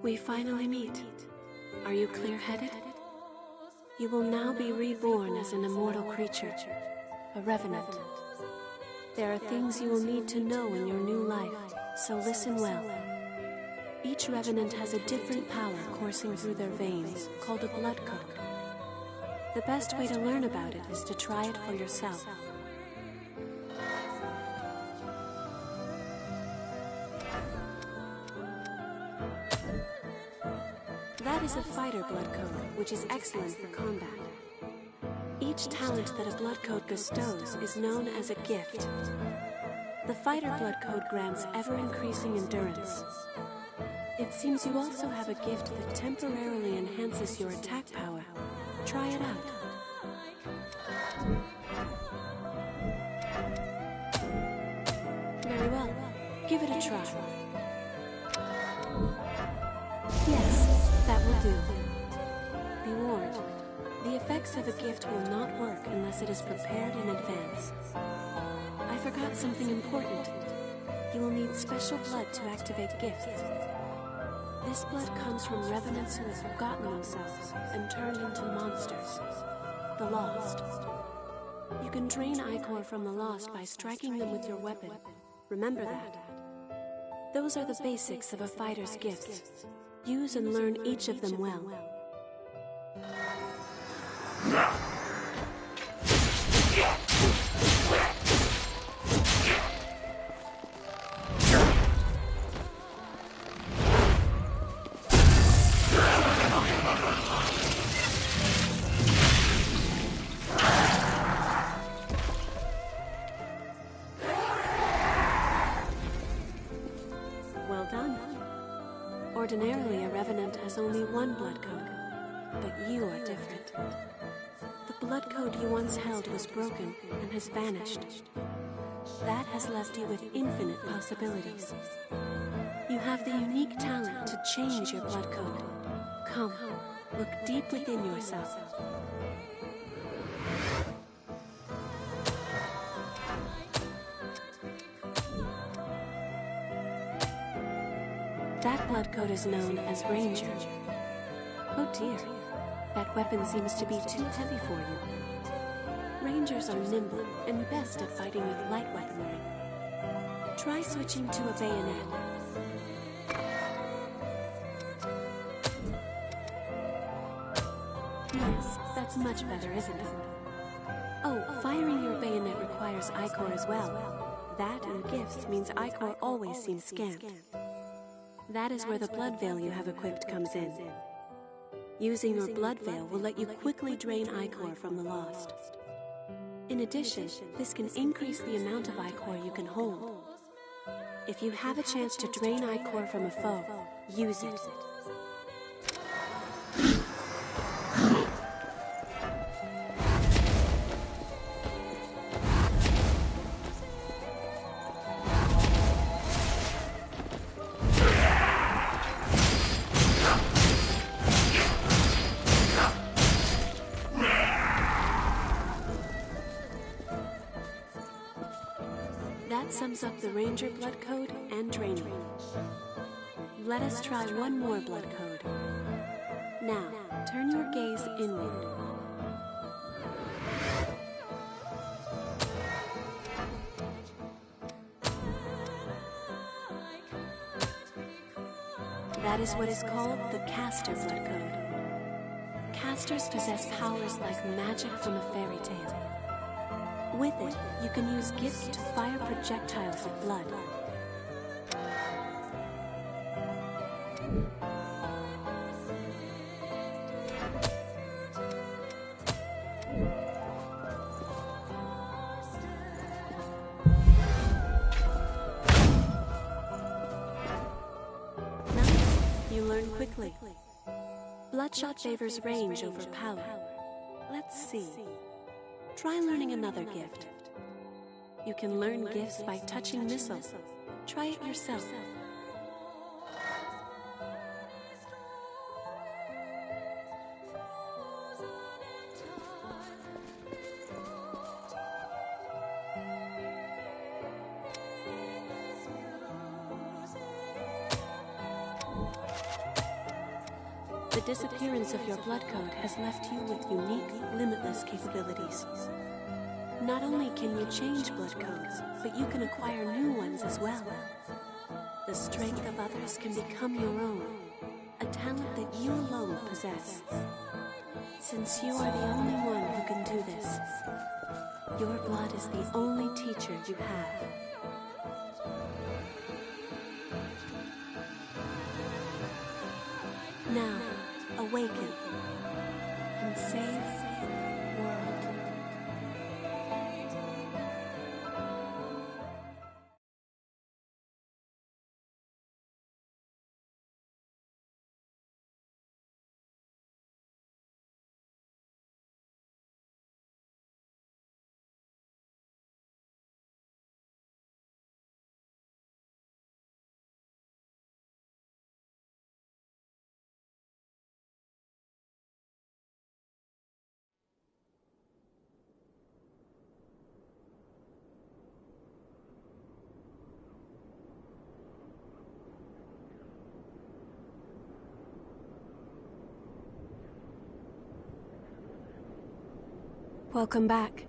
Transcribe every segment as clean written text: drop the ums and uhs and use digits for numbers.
We finally meet. Are you clear-headed? You will now be reborn as an immortal creature, a revenant. There are things you will need to know in your new life, so listen well. Each revenant has a different power coursing through their veins, called a blood code. The best way to learn about it is to try it for yourself. That is a fighter blood code, which is excellent for combat. Each talent that a blood code bestows is known as a gift. The fighter blood code grants ever-increasing endurance. It seems you also have a gift that temporarily enhances your attack power. Try it out. Very well. Give it a try. Yes, that will do. Be warned. The effects of a gift will not work unless it is prepared in advance. I forgot something important. You will need special blood to activate gifts. This blood comes from revenants who have forgotten themselves and turned into monsters. The Lost. You can drain Ichor from the Lost by striking them with your weapon. Remember that. Those are the basics of a fighter's gifts. Use and learn each of them well. Well done. Ordinarily, a revenant has only one blood code, but you are different. The blood code you once held was broken and has vanished. That has left you with infinite possibilities. You have the unique talent to change your blood code. Come, look deep within yourself. That blood code is known as Ranger. Oh dear, that weapon seems to be too heavy for you. Rangers are nimble and best at fighting with light weaponry. Try switching to a bayonet. Yes, that's much better, isn't it? Oh, firing your bayonet requires Ichor as well. That and gifts means Ichor always seems scant. That is where the blood veil you have equipped comes in. Using your blood veil will let you quickly drain Ichor from the Lost. In addition, this can increase the amount of Ichor you can hold. If you have a chance to drain Ichor from a foe, use it. That sums up the Ranger blood code and draining. Let us try one more blood code. Now, turn your gaze inward. That is what is called the Caster blood code. Casters possess powers like magic from a fairy tale. With it, you can use gifts to fire projectiles of blood. Nice, you learn quickly. Bloodshot favors range over power. Let's see. Try learning another gift. You can learn gifts by touching missiles. Try it yourself. The disappearance of your blood code has left you with unique, limitless capabilities. Not only can you change blood codes, but you can acquire new ones as well. The strength of others can become your own, a talent that you alone possess. Since you are the only one who can do this, your blood is the only teacher you have. Now, awaken and save the world. Welcome back.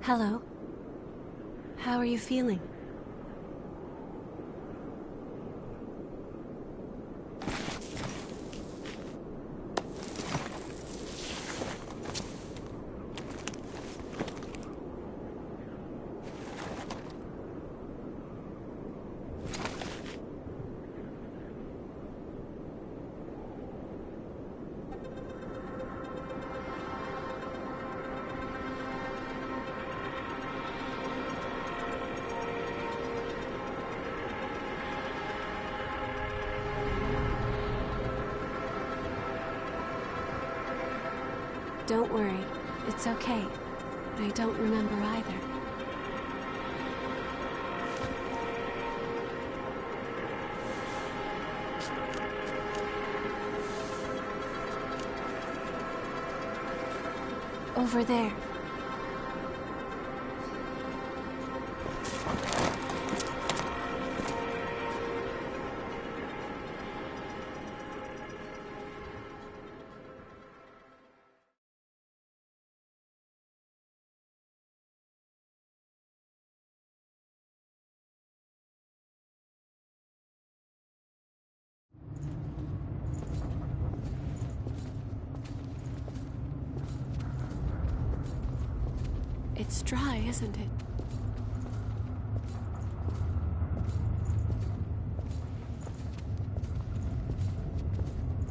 Hello. How are you feeling? Don't worry, it's okay. I don't remember either. Over there. It's dry, isn't it?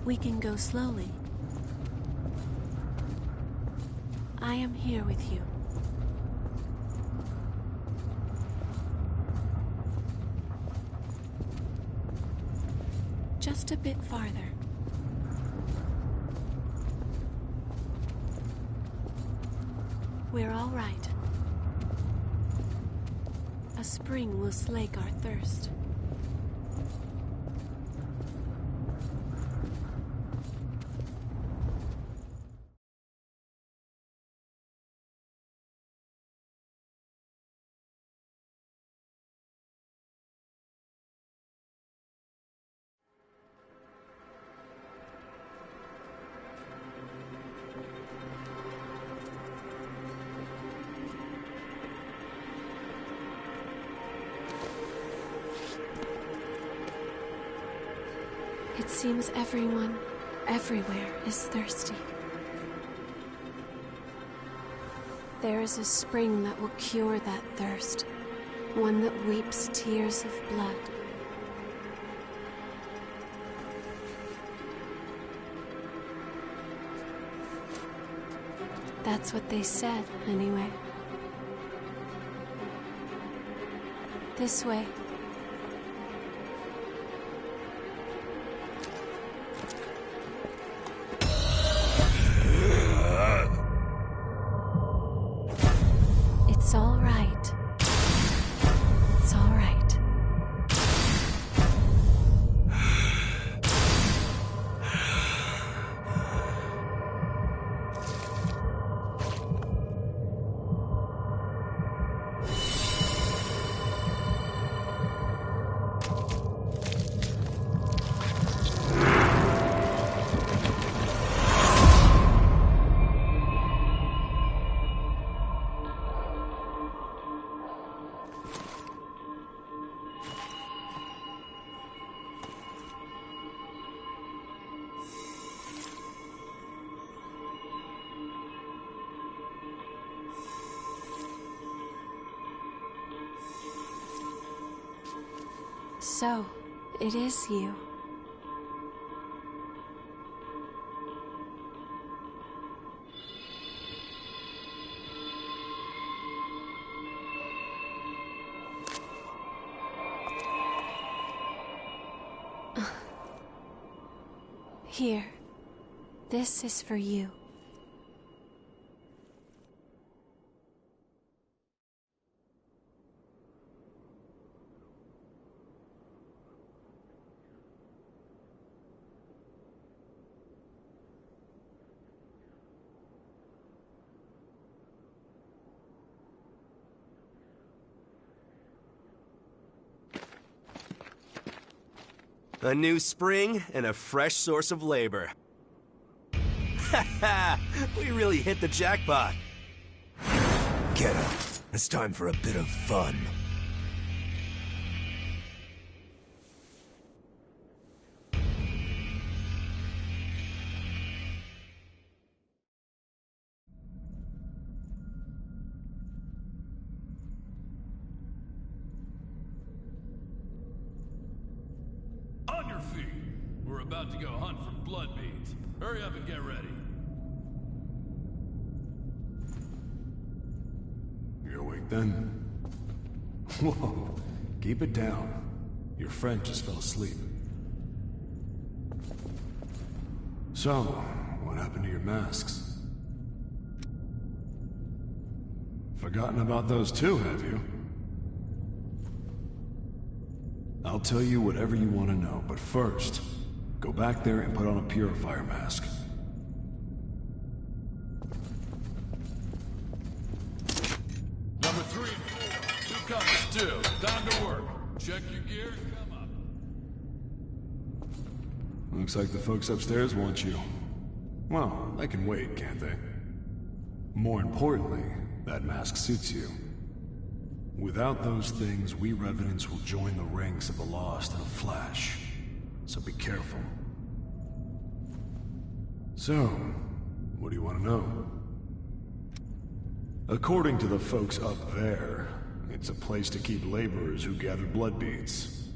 We can go slowly. I am here with you. Just a bit farther. We're all right. A spring will slake our thirst. It seems everyone, everywhere, is thirsty. There is a spring that will cure that thirst, one that weeps tears of blood. That's what they said, anyway. This way. It's all right. It's all right. So, it is you. Here. This is for you. A new spring and a fresh source of labor. Ha! We really hit the jackpot. Get up. It's time for a bit of fun. On your feet. We're about to go hunt for blood beads. Hurry up and get ready. You awake then? Whoa, keep it down. Your friend just fell asleep. So, what happened to your masks? Forgotten about those too, have you? I'll tell you whatever you want to know, but first, go back there and put on a purifier mask. Number 3 and 4. 2 compass 2. Time to work. Check your gear and come up. Looks like the folks upstairs want you. Well, they can wait, can't they? More importantly, that mask suits you. Without those things, we Revenants will join the ranks of the Lost in a flash. So be careful. So, what do you want to know? According to the folks up there, it's a place to keep laborers who gather blood beads.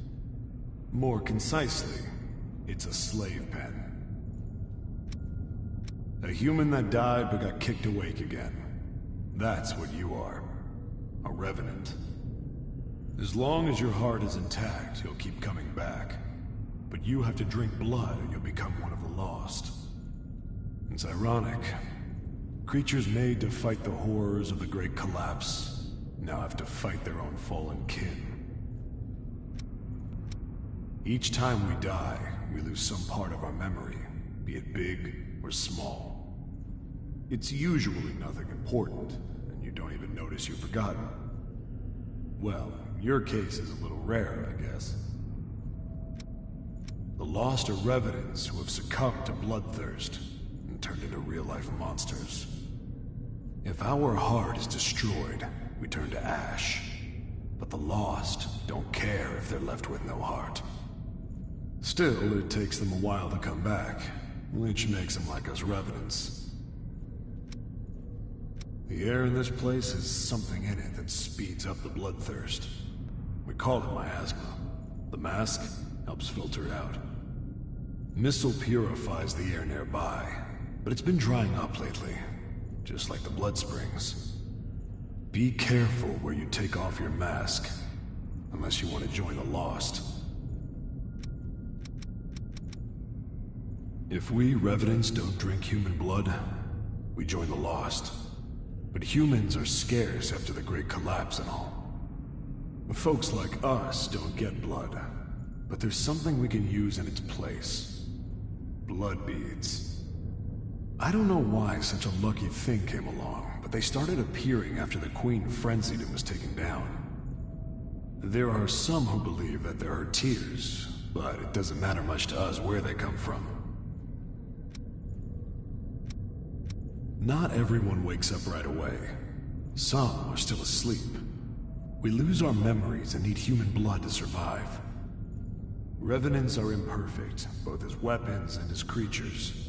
More concisely, it's a slave pen. A human that died but got kicked awake again. That's what you are. A Revenant. As long as your heart is intact, you'll keep coming back. But you have to drink blood and you'll become one of the Lost. It's ironic. Creatures made to fight the horrors of the Great Collapse now have to fight their own fallen kin. Each time we die, we lose some part of our memory, be it big or small. It's usually nothing important, and you don't even notice you've forgotten. Well, your case is a little rare, I guess. The Lost are Revenants who have succumbed to bloodthirst and turned into real-life monsters. If our heart is destroyed, we turn to ash. But the Lost don't care if they're left with no heart. Still, it takes them a while to come back, which makes them like us Revenants. The air in this place has something in it that speeds up the bloodthirst. We call it miasma. The mask helps filter it out. Missile purifies the air nearby, but it's been drying up lately, just like the blood springs. Be careful where you take off your mask, unless you want to join the Lost. If we Revenants don't drink human blood, we join the Lost. But humans are scarce after the Great Collapse and all. Folks like us don't get blood, but there's something we can use in its place. Blood beads. I don't know why such a lucky thing came along, but they started appearing after the Queen frenzied and was taken down. There are some who believe that they're her tears, but it doesn't matter much to us where they come from. Not everyone wakes up right away. Some are still asleep. We lose our memories and need human blood to survive. Revenants are imperfect, both as weapons and as creatures,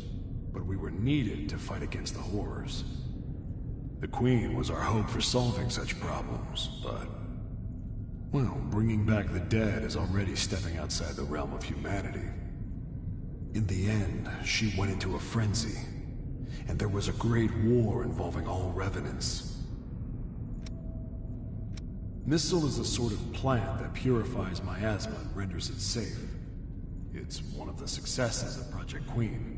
but we were needed to fight against the horrors. The Queen was our hope for solving such problems, but Well, bringing back the dead is already stepping outside the realm of humanity. In the end, she went into a frenzy, and there was a great war involving all revenants. Missile is a sort of plant that purifies miasma and renders it safe. It's one of the successes of Project Queen.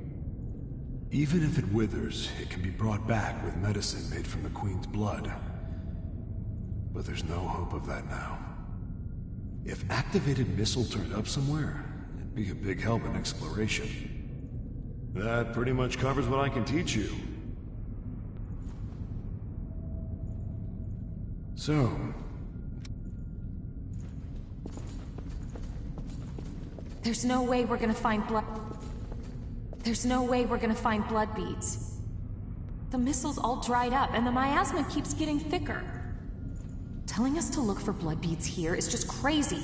Even if it withers, it can be brought back with medicine made from the Queen's blood. But there's no hope of that now. If activated missile turned up somewhere, it'd be a big help in exploration. That pretty much covers what I can teach you. So... There's no way we're gonna find blood... There's no way we're gonna find blood beads. The missile's all dried up, and the miasma keeps getting thicker. Telling us to look for blood beads here is just crazy.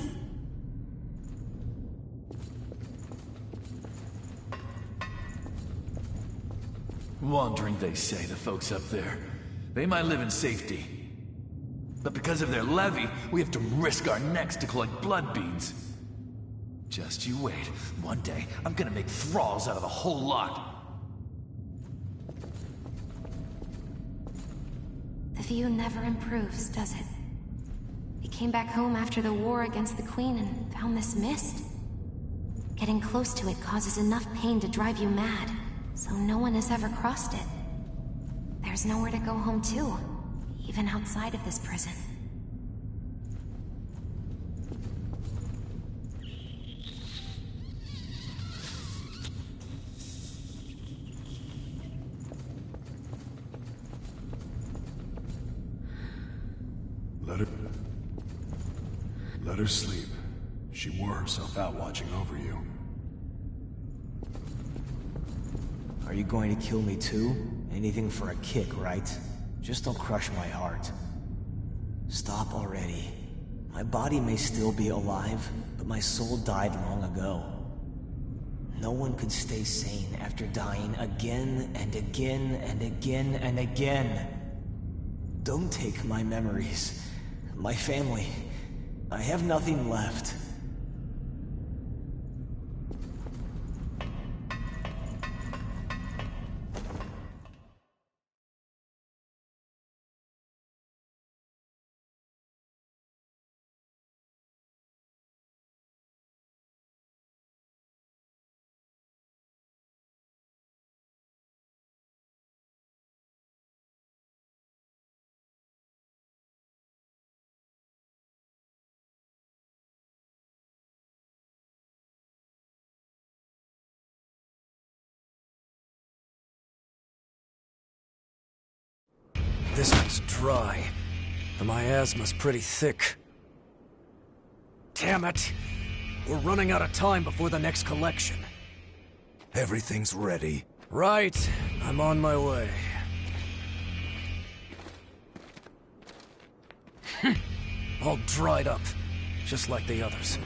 Wandering, they say, the folks up there. They might live in safety. But because of their levy, we have to risk our necks to collect blood beads. Just you wait. One day, I'm gonna make thralls out of a whole lot. The view never improves, does it? We came back home after the war against the Queen and found this mist. Getting close to it causes enough pain to drive you mad, so no one has ever crossed it. There's nowhere to go home to, even outside of this prison. Let her sleep. She wore herself out watching over you. Are you going to kill me too? Anything for a kick, right? Just don't crush my heart. Stop already. My body may still be alive, but my soul died long ago. No one could stay sane after dying again and again and again and again. Don't take my memories. My family. I have nothing left. This one's dry. The miasma's pretty thick. Damn it! We're running out of time before the next collection. Everything's ready. Right. I'm on my way. All dried up. Just like the others.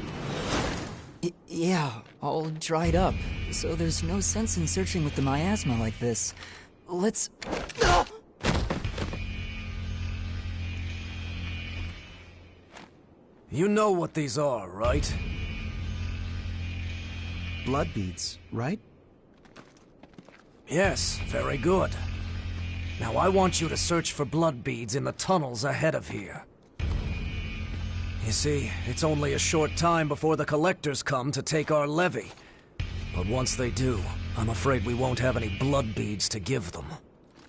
Yeah, all dried up. So there's no sense in searching with the miasma like this. Let's... You know what these are, right? Blood beads, right? Yes, very good. Now I want you to search for blood beads in the tunnels ahead of here. You see, it's only a short time before the collectors come to take our levy. But once they do, I'm afraid we won't have any blood beads to give them.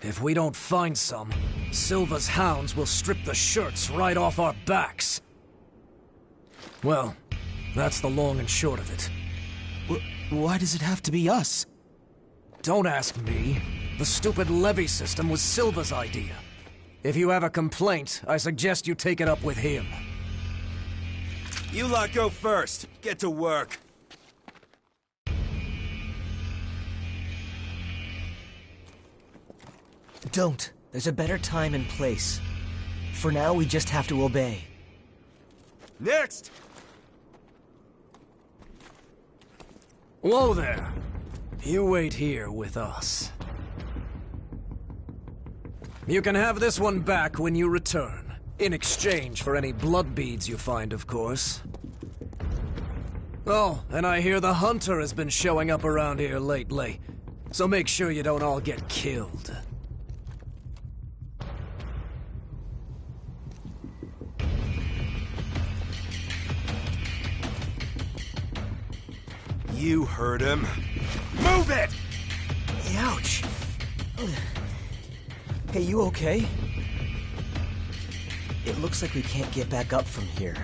If we don't find some, Silva's hounds will strip the shirts right off our backs. Well, that's the long and short of it. Why does it have to be us? Don't ask me. The stupid levy system was Silva's idea. If you have a complaint, I suggest you take it up with him. You lot go first. Get to work. Don't. There's a better time and place. For now, we just have to obey. Next! Whoa there. You wait here with us. You can have this one back when you return. In exchange for any blood beads you find, of course. Oh, and I hear the hunter has been showing up around here lately. So make sure you don't all get killed. You heard him. Move it! Ouch. Hey, you okay? It looks like we can't get back up from here.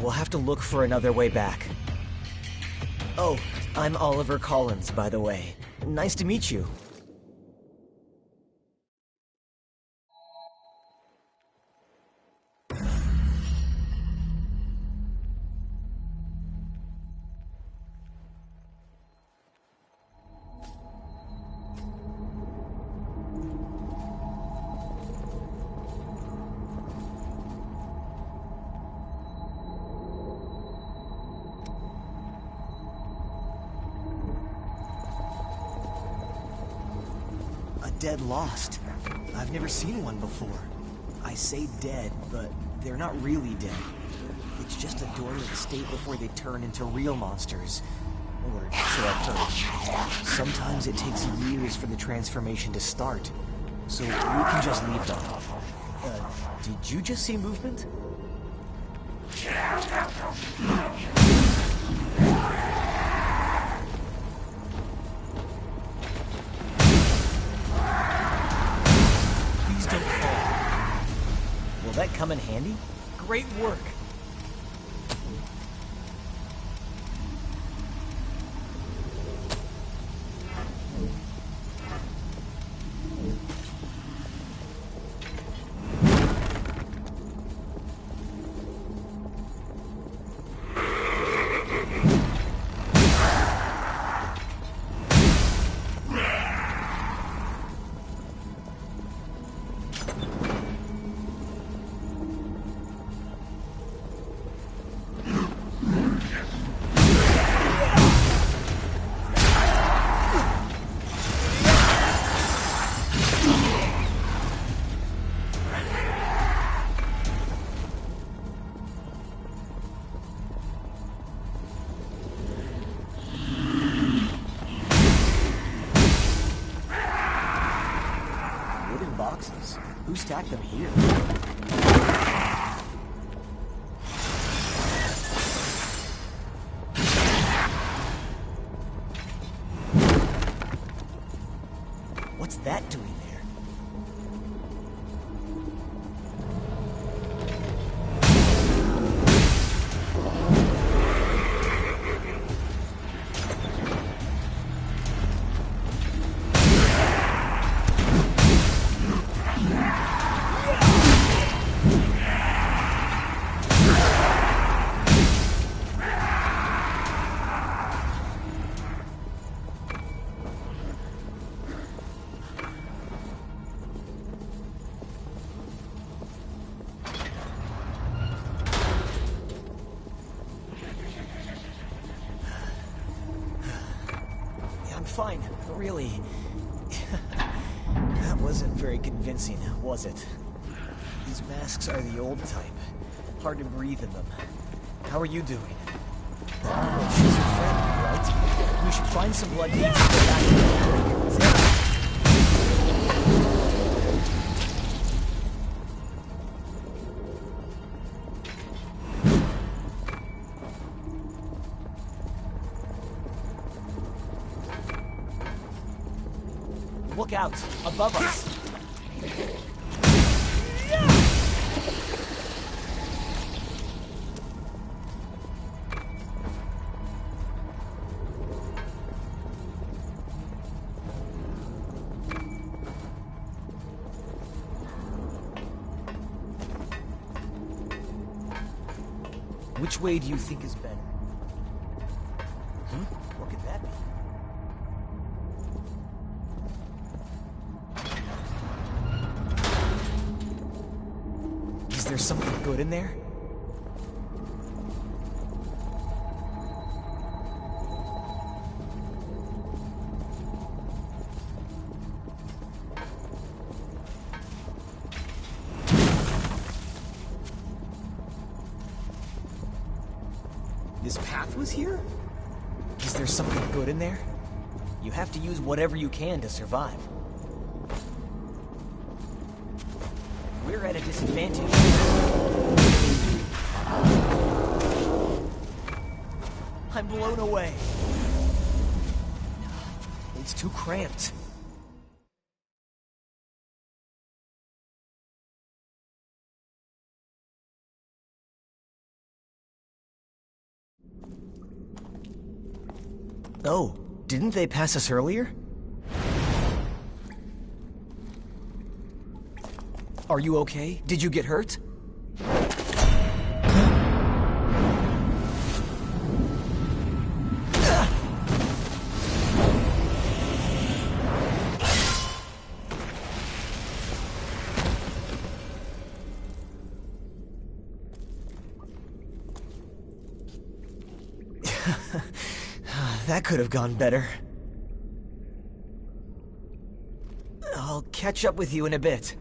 We'll have to look for another way back. Oh, I'm Oliver Collins, by the way. Nice to meet you. Dead lost. I've never seen one before. I say dead, but they're not really dead. It's just a dormant state before they turn into real monsters. Or so I've heard. Sometimes it takes years for the transformation to start. So we can just leave them. Did you just see movement? Don't fall. Will that come in handy? Great work. Who stacked them here? What's that doing there? Fine, really. That wasn't very convincing, was it? These masks are the old type. Hard to breathe in them. How are you doing? Well, she's your friend, right? We should find some blood beads and go back to the Look out! Above us! Which way do you think is better? What could that be? Is there something good in there? This path was here? Is there something good in there? You have to use whatever you can to survive. We're at a disadvantage. I'm blown away. It's too cramped. Oh, didn't they pass us earlier? Are you okay? Did you get hurt? That could have gone better. I'll catch up with you in a bit.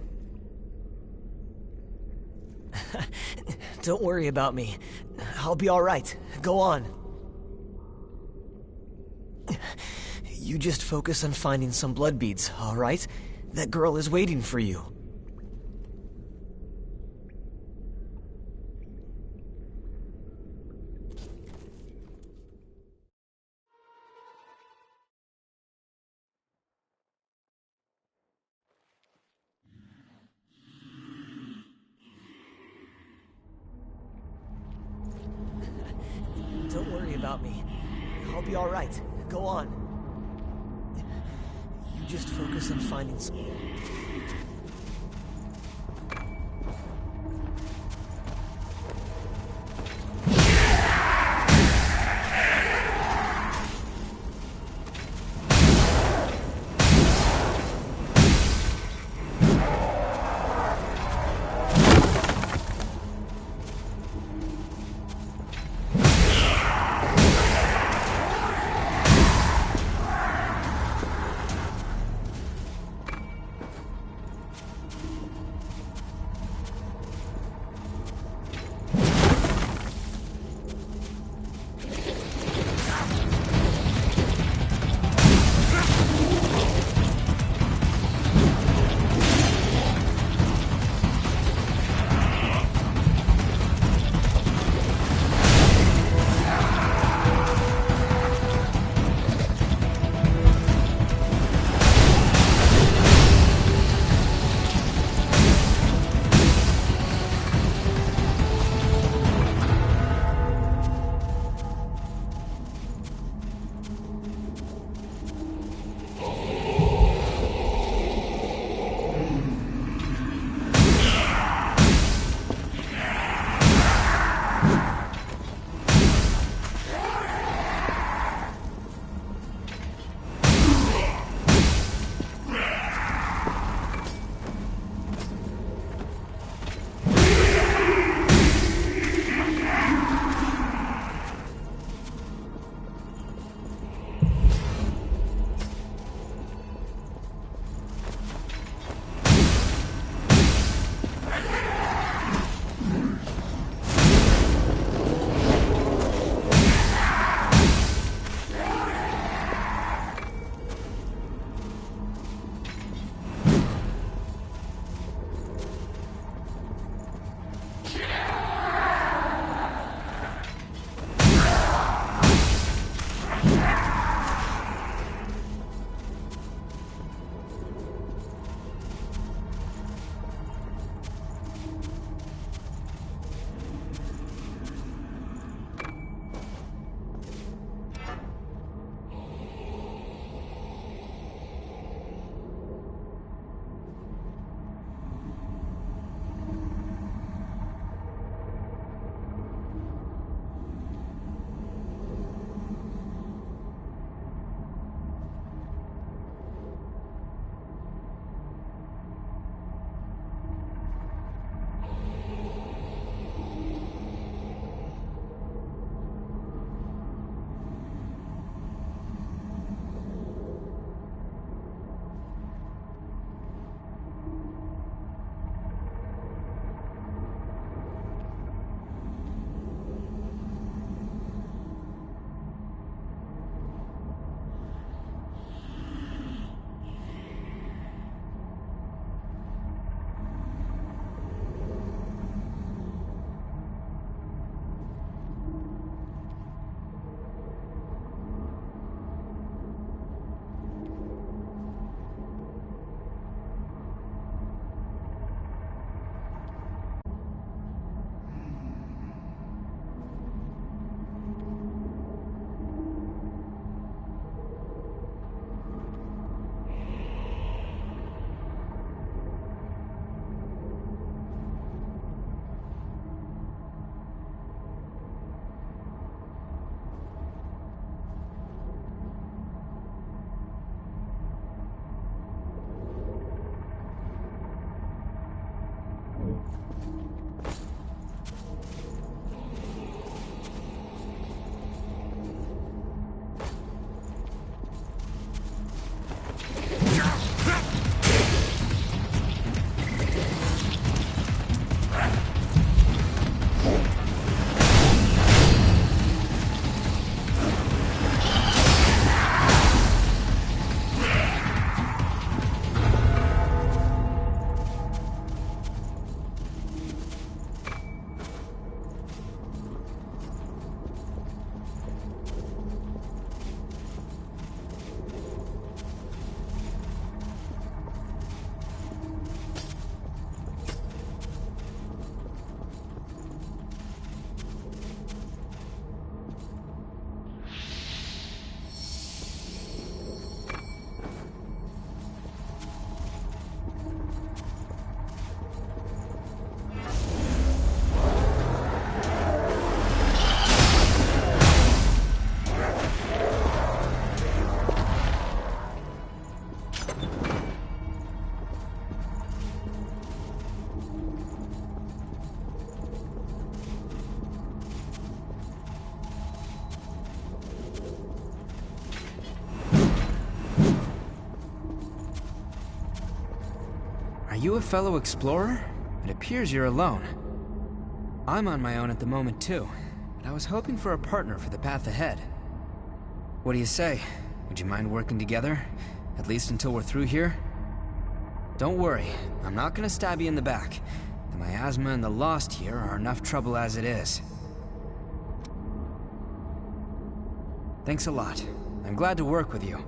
Don't worry about me. I'll be all right. Go on. You just focus on finding some blood beads, all right? That girl is waiting for you. Don't worry about me. I'll be all right. Go on. You just focus on finding some... you a fellow explorer? It appears you're alone. I'm on my own at the moment too, but I was hoping for a partner for the path ahead. What do you say? Would you mind working together? At least until we're through here? Don't worry, I'm not gonna stab you in the back. The miasma and the Lost here are enough trouble as it is. Thanks a lot. I'm glad to work with you.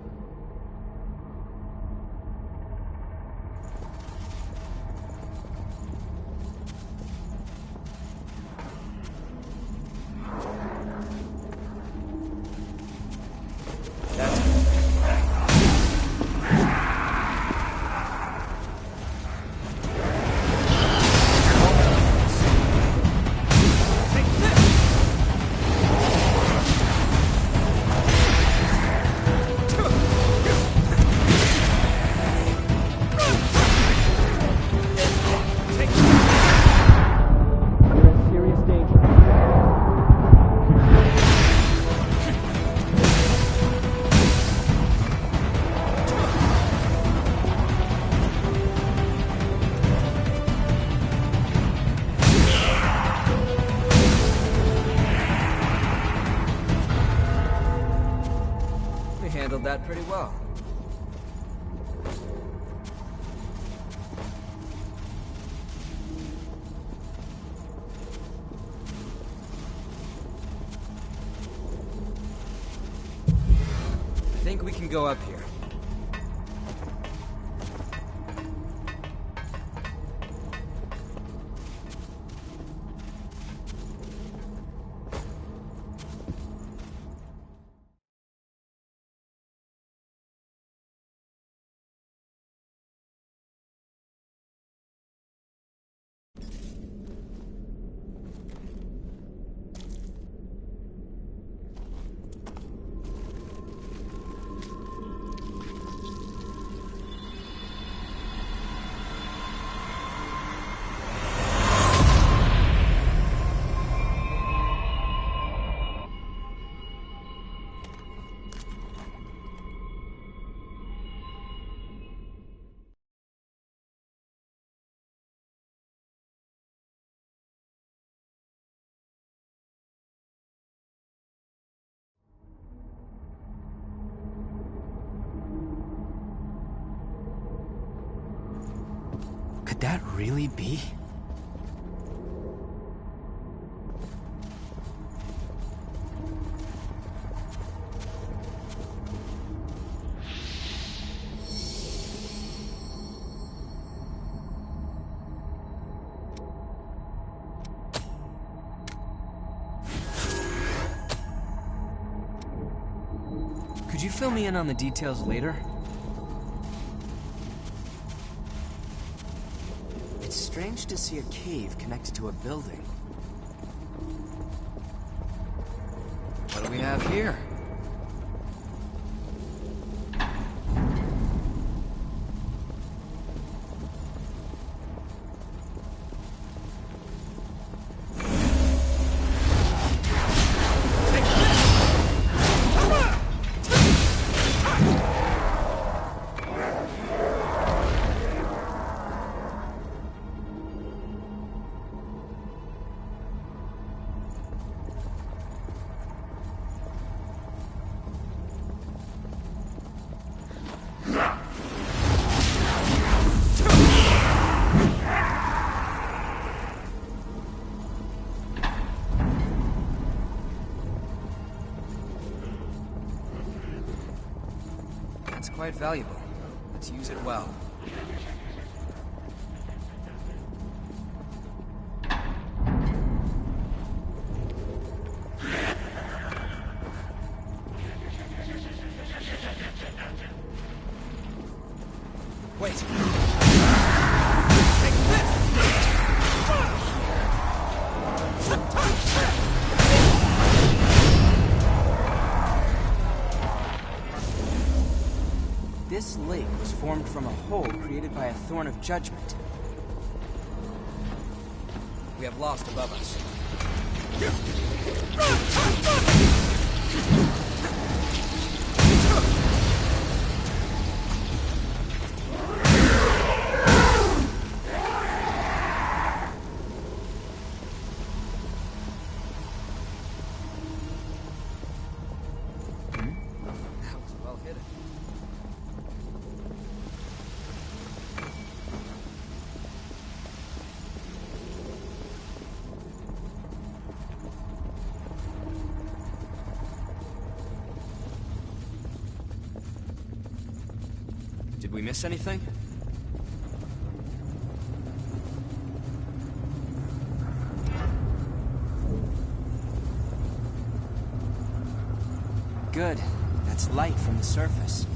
Handled that pretty well. I think we can go up here. Could that really be? Could you fill me in on the details later? It's strange to see a cave connected to a building. What do we have here? That's quite valuable. Let's use it well. Wait. This lake was formed from a hole created by a thorn of judgment. We have Lost above us. Did we miss anything? Good. That's light from the surface.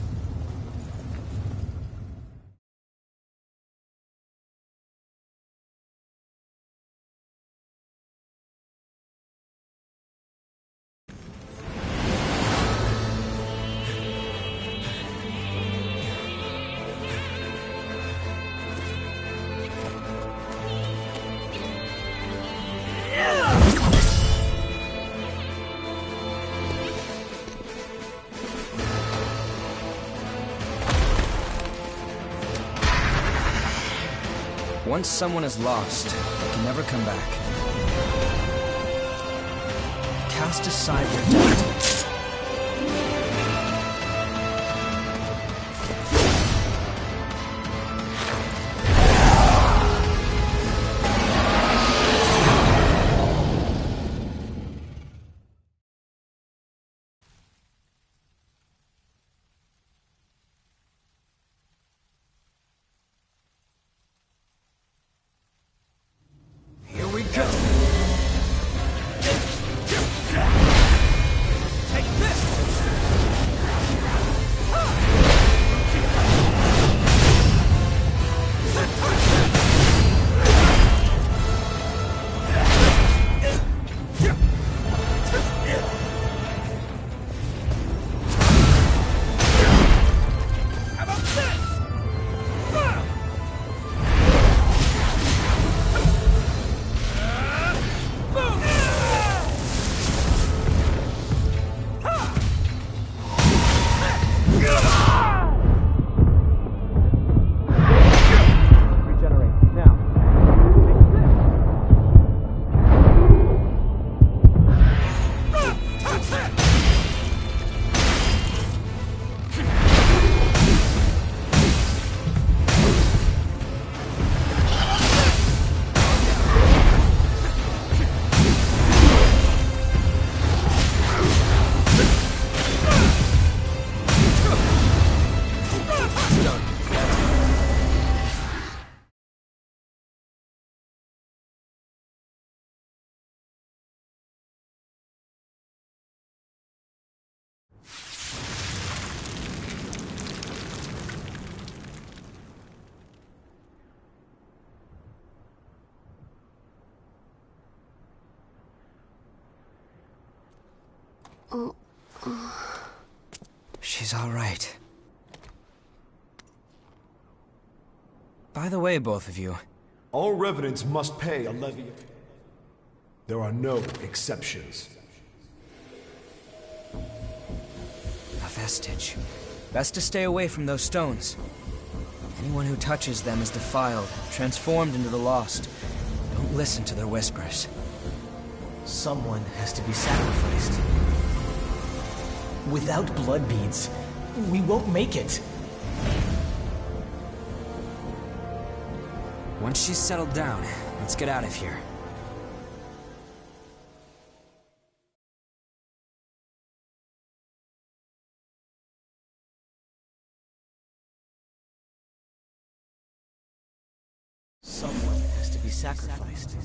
Once someone is lost, they can never come back. Cast aside their doubt. Here we go! Take this! How about this? She's all right. By the way, both of you, All revenants must pay a levy. There are no exceptions. a vestige. Best to stay away from those stones. Anyone who touches them is defiled, transformed into the lost. Don't listen to their whispers. Someone has to be sacrificed. Without blood beads, we won't make it. Once she's settled down, let's get out of here. Someone has to be sacrificed.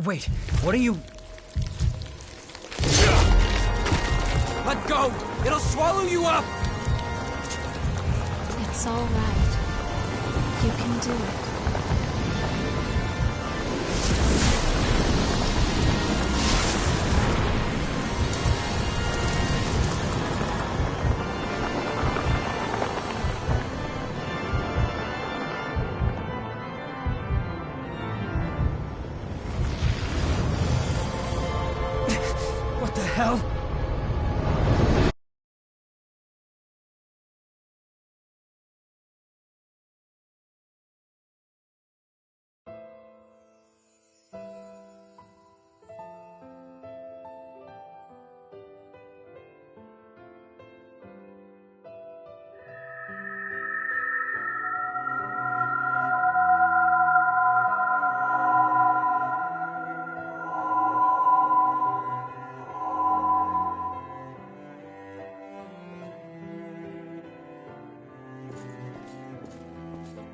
Wait, what are you... Let go! It'll swallow you up! It's all right. You can do it. What the hell?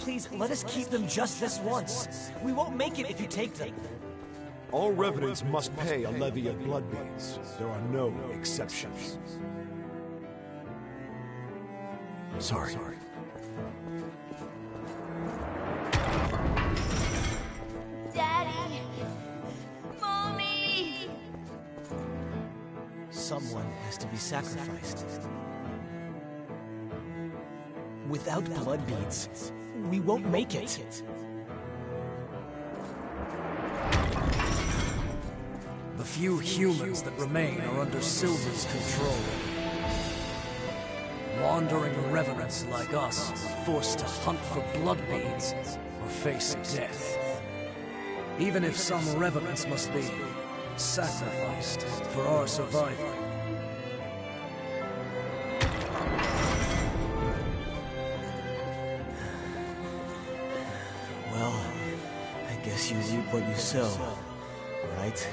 Please, let us keep them just this once. We won't make it if you take them. All revenants must pay a levy of blood beads. There are no exceptions. Sorry. Daddy! Mommy! Someone has to be sacrificed. Without blood beads, we won't make it. The few humans that remain are under Silver's control. Wandering revenants like us are forced to hunt for blood beads or face death. Even if some revenants must be sacrificed for our survival. Well, I guess you reap what you sow, right?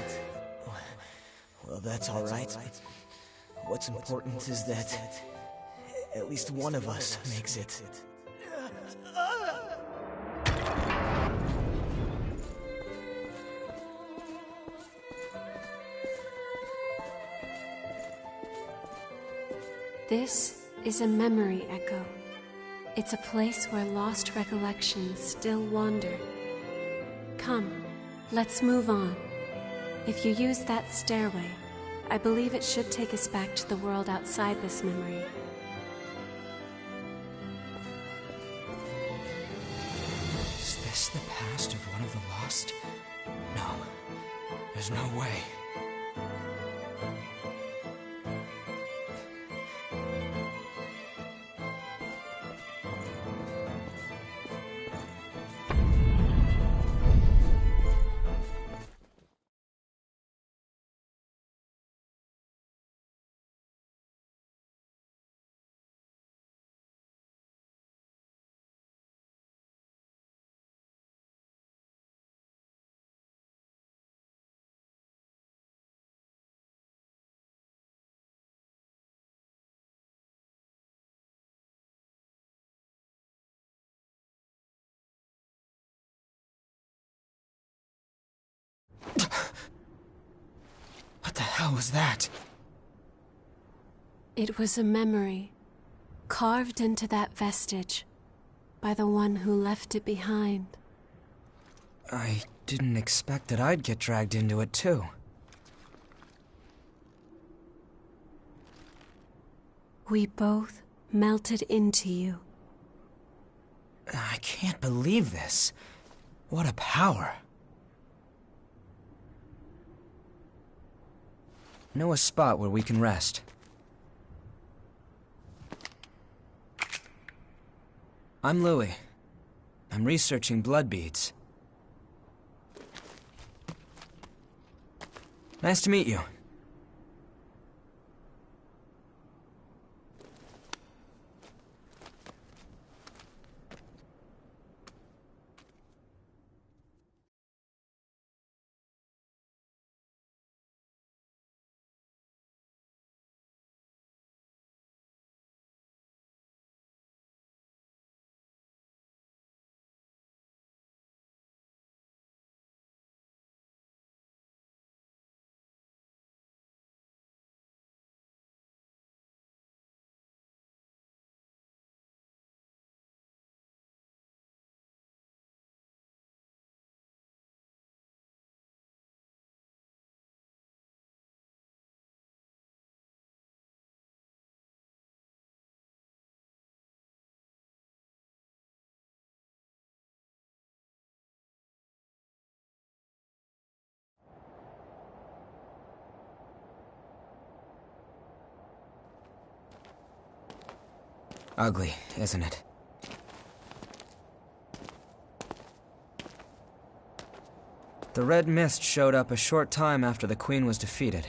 Well, that's all right. What's important is that at least one of us makes it. This is a memory echo. It's a place where lost recollections still wander. Come, let's move on. If you use that stairway, I believe it should take us back to the world outside this memory. Is this the past of one of the lost? No. There's no way. What the hell was that? It was a memory, carved into that vestige, by the one who left it behind. I didn't expect that I'd get dragged into it, too. We both melted into you. I can't believe this. What a power. Know a spot where we can rest. I'm Louis. I'm researching blood beads. Nice to meet you. Ugly, isn't it? The red mist showed up a short time after the Queen was defeated.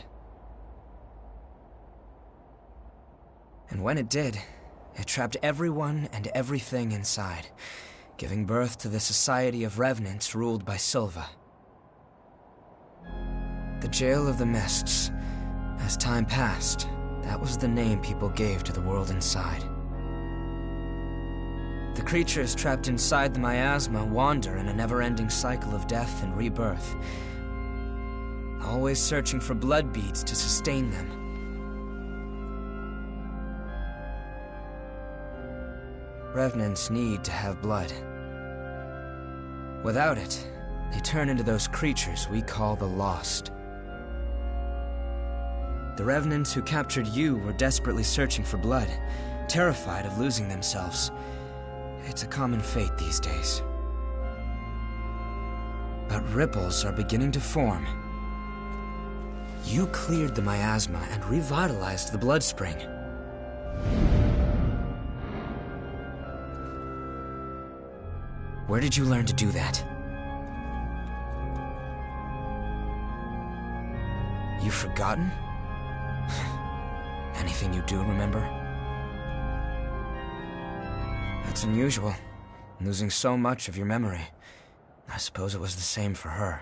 And when it did, it trapped everyone and everything inside, giving birth to the Society of Revenants ruled by Silva. The Jail of the Mists. As time passed, that was the name people gave to the world inside. The creatures trapped inside the miasma wander in a never-ending cycle of death and rebirth, always searching for blood beads to sustain them. Revenants need to have blood. Without it, they turn into those creatures we call the Lost. The Revenants who captured you were desperately searching for blood, terrified of losing themselves. It's a common fate these days. But ripples are beginning to form. You cleared the miasma and revitalized the blood spring. Where did you learn to do that? You've forgotten? Anything you do remember? That's unusual, losing so much of your memory. I suppose it was the same for her.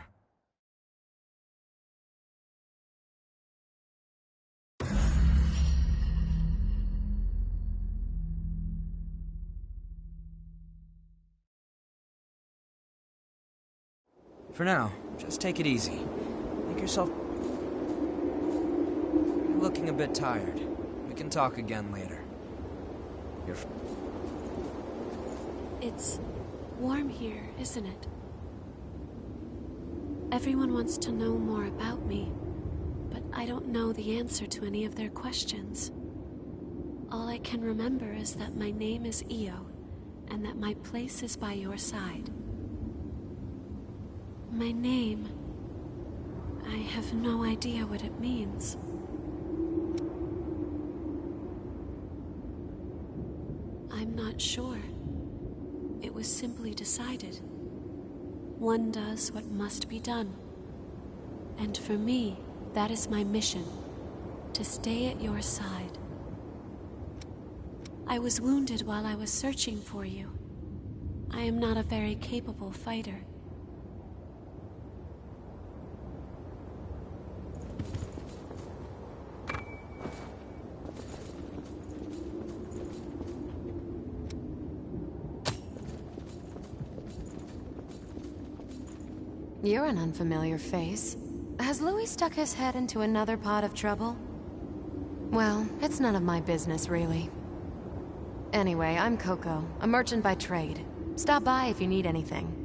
For now, just take it easy. Make yourself... You're looking a bit tired. We can talk again later. It's warm here, isn't it? Everyone wants to know more about me, but I don't know the answer to any of their questions. All I can remember is that my name is Io, and that my place is by your side. My name... I have no idea what it means. I'm not sure. It was simply decided. One does what must be done. And for me, that is my mission. To stay at your side. I was wounded while I was searching for you. I am not a very capable fighter. You're an unfamiliar face. Has Louis stuck his head into another pot of trouble? Well, it's none of my business, really. Anyway, I'm Coco, a merchant by trade. Stop by if you need anything.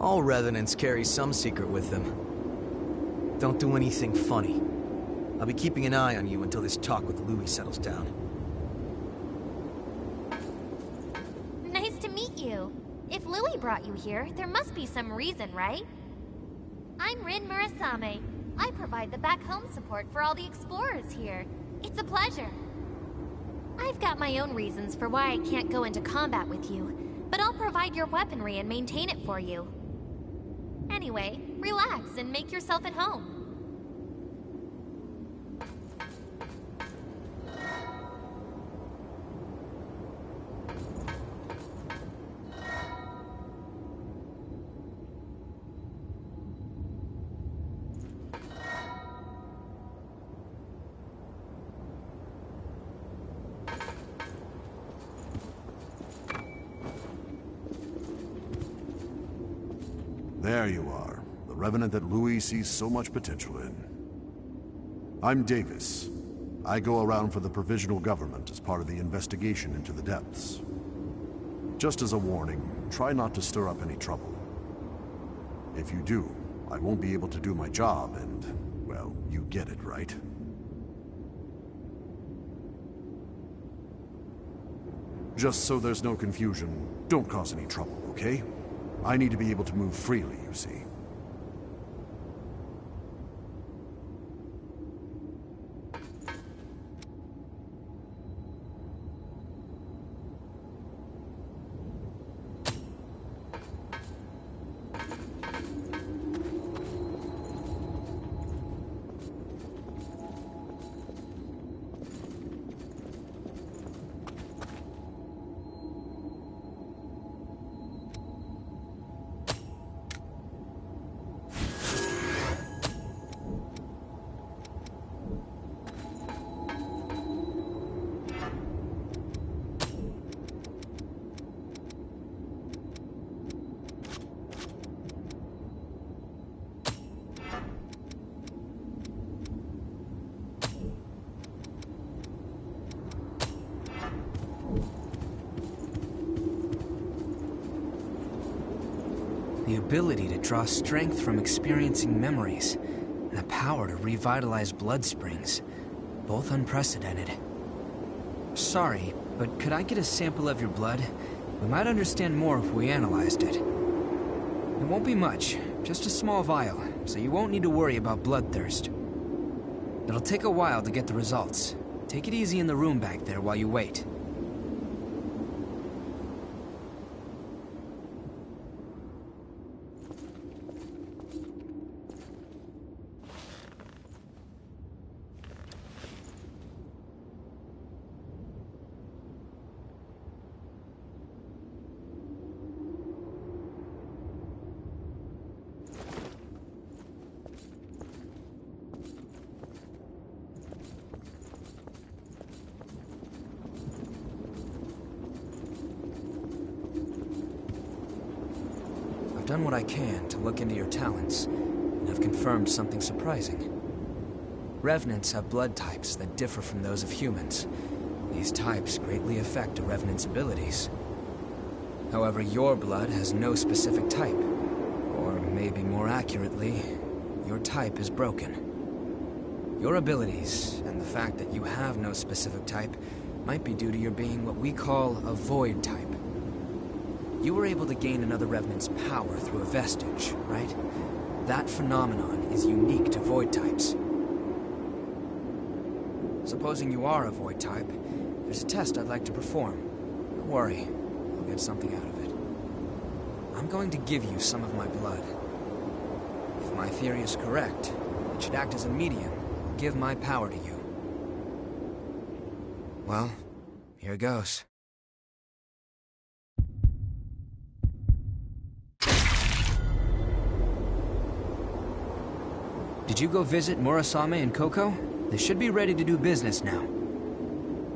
All Revenants carry some secret with them. Don't do anything funny. I'll be keeping an eye on you until this talk with Louis settles down. Nice to meet you. If Louis brought you here, there must be some reason, right? I'm Rin Murasame. I provide the back home support for all the explorers here. It's a pleasure. I've got my own reasons for why I can't go into combat with you, but I'll provide your weaponry and maintain it for you. Anyway, relax and make yourself at home. There you are, the Revenant that Louis sees so much potential in. I'm Davis. I go around for the Provisional Government as part of the investigation into the depths. Just as a warning, try not to stir up any trouble. If you do, I won't be able to do my job and, well, you get it, right? Just so there's no confusion, don't cause any trouble, okay? I need to be able to move freely, you see. The ability to draw strength from experiencing memories, and the power to revitalize blood springs. Both unprecedented. Sorry, but could I get a sample of your blood? We might understand more if we analyzed it. It won't be much, just a small vial, so you won't need to worry about bloodthirst. It'll take a while to get the results. Take it easy in the room back there while you wait. I've done what I can to look into your talents, and I've confirmed something surprising. Revenants have blood types that differ from those of humans. These types greatly affect a Revenant's abilities. However, your blood has no specific type. Or maybe more accurately, your type is broken. Your abilities, and the fact that you have no specific type, might be due to your being what we call a void type. You were able to gain another Revenant's power through a vestige, right? That phenomenon is unique to void types. Supposing you are a void type, there's a test I'd like to perform. Don't worry, you'll get something out of it. I'm going to give you some of my blood. If my theory is correct, it should act as a medium and give my power to you. Well, here goes. Did you go visit Murasame and Coco? They should be ready to do business now.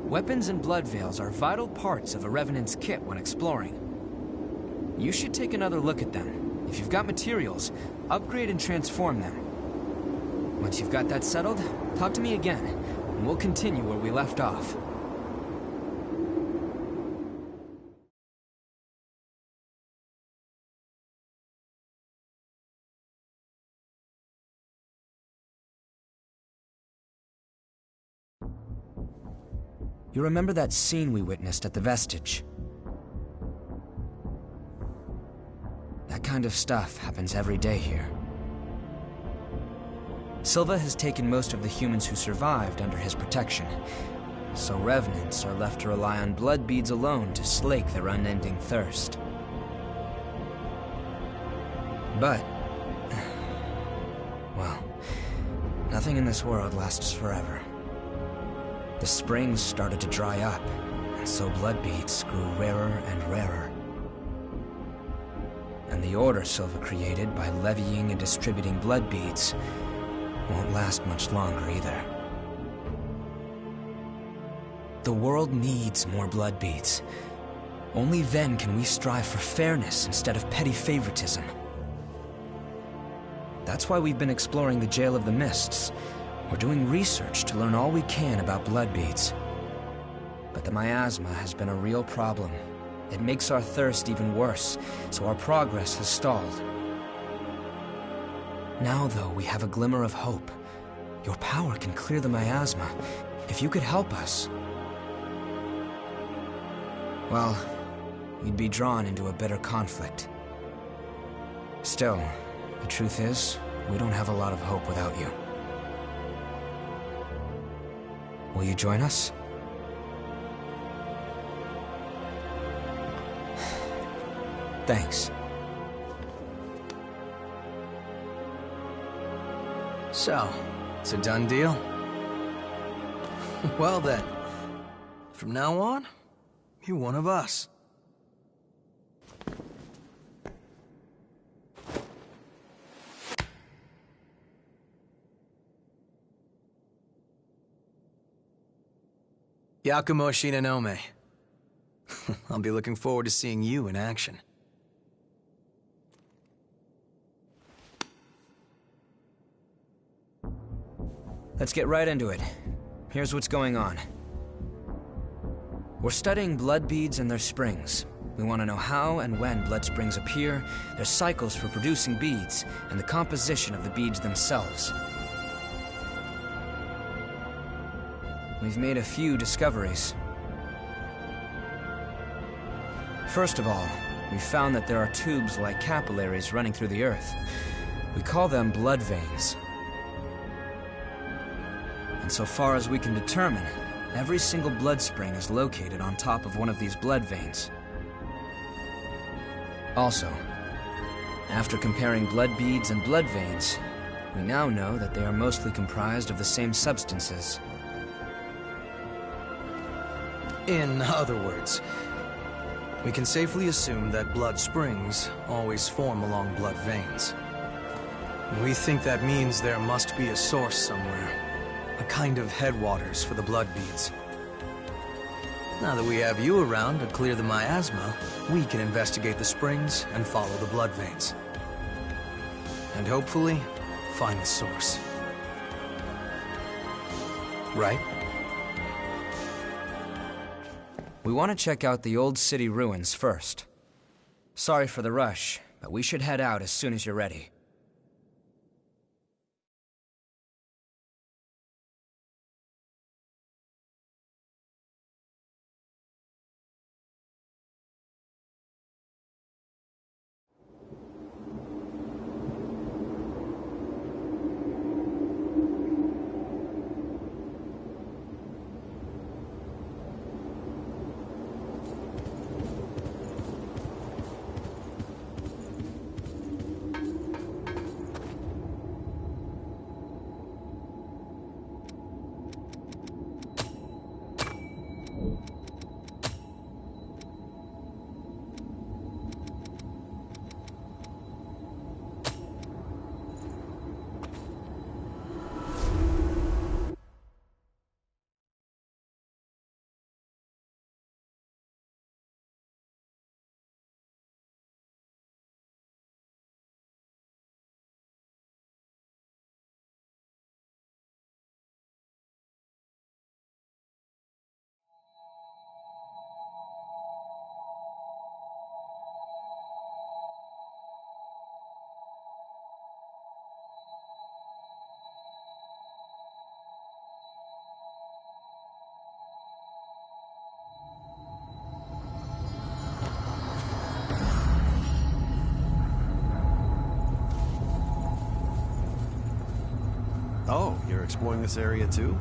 Weapons and blood veils are vital parts of a Revenant's kit when exploring. You should take another look at them. If you've got materials, upgrade and transform them. Once you've got that settled, talk to me again, and we'll continue where we left off. You remember that scene we witnessed at the Vestige? That kind of stuff happens every day here. Silva has taken most of the humans who survived under his protection, so Revenants are left to rely on blood beads alone to slake their unending thirst. But, well, nothing in this world lasts forever. The springs started to dry up, and so blood beads grew rarer and rarer. And the order Silva created by levying and distributing blood beads won't last much longer either. The world needs more blood beads. Only then can we strive for fairness instead of petty favoritism. That's why we've been exploring the Jail of the Mists. We're doing research to learn all we can about blood beads. But the miasma has been a real problem. It makes our thirst even worse, so our progress has stalled. Now, though, we have a glimmer of hope. Your power can clear the miasma, if you could help us. well, you'd be drawn into a bitter conflict. Still, the truth is, we don't have a lot of hope without you. Will you join us? Thanks. So, it's a done deal? Well then, from now on, you're one of us. Yakumo Shinonome. I'll be looking forward to seeing you in action. Let's get right into it. Here's what's going on. We're studying blood beads and their springs. We want to know how and when blood springs appear, their cycles for producing beads, and the composition of the beads themselves. We've made a few discoveries. First of all, we found that there are tubes like capillaries running through the earth. We call them blood veins. And so far as we can determine, every single blood spring is located on top of one of these blood veins. Also, after comparing blood beads and blood veins, we now know that they are mostly comprised of the same substances. In other words, we can safely assume that blood springs always form along blood veins. We think that means there must be a source somewhere. A kind of headwaters for the blood beads. Now that we have you around to clear the miasma, we can investigate the springs and follow the blood veins. And hopefully, find the source. Right? We want to check out the old city ruins first. Sorry for the rush, but we should head out as soon as you're ready. Oh, you're exploring this area too?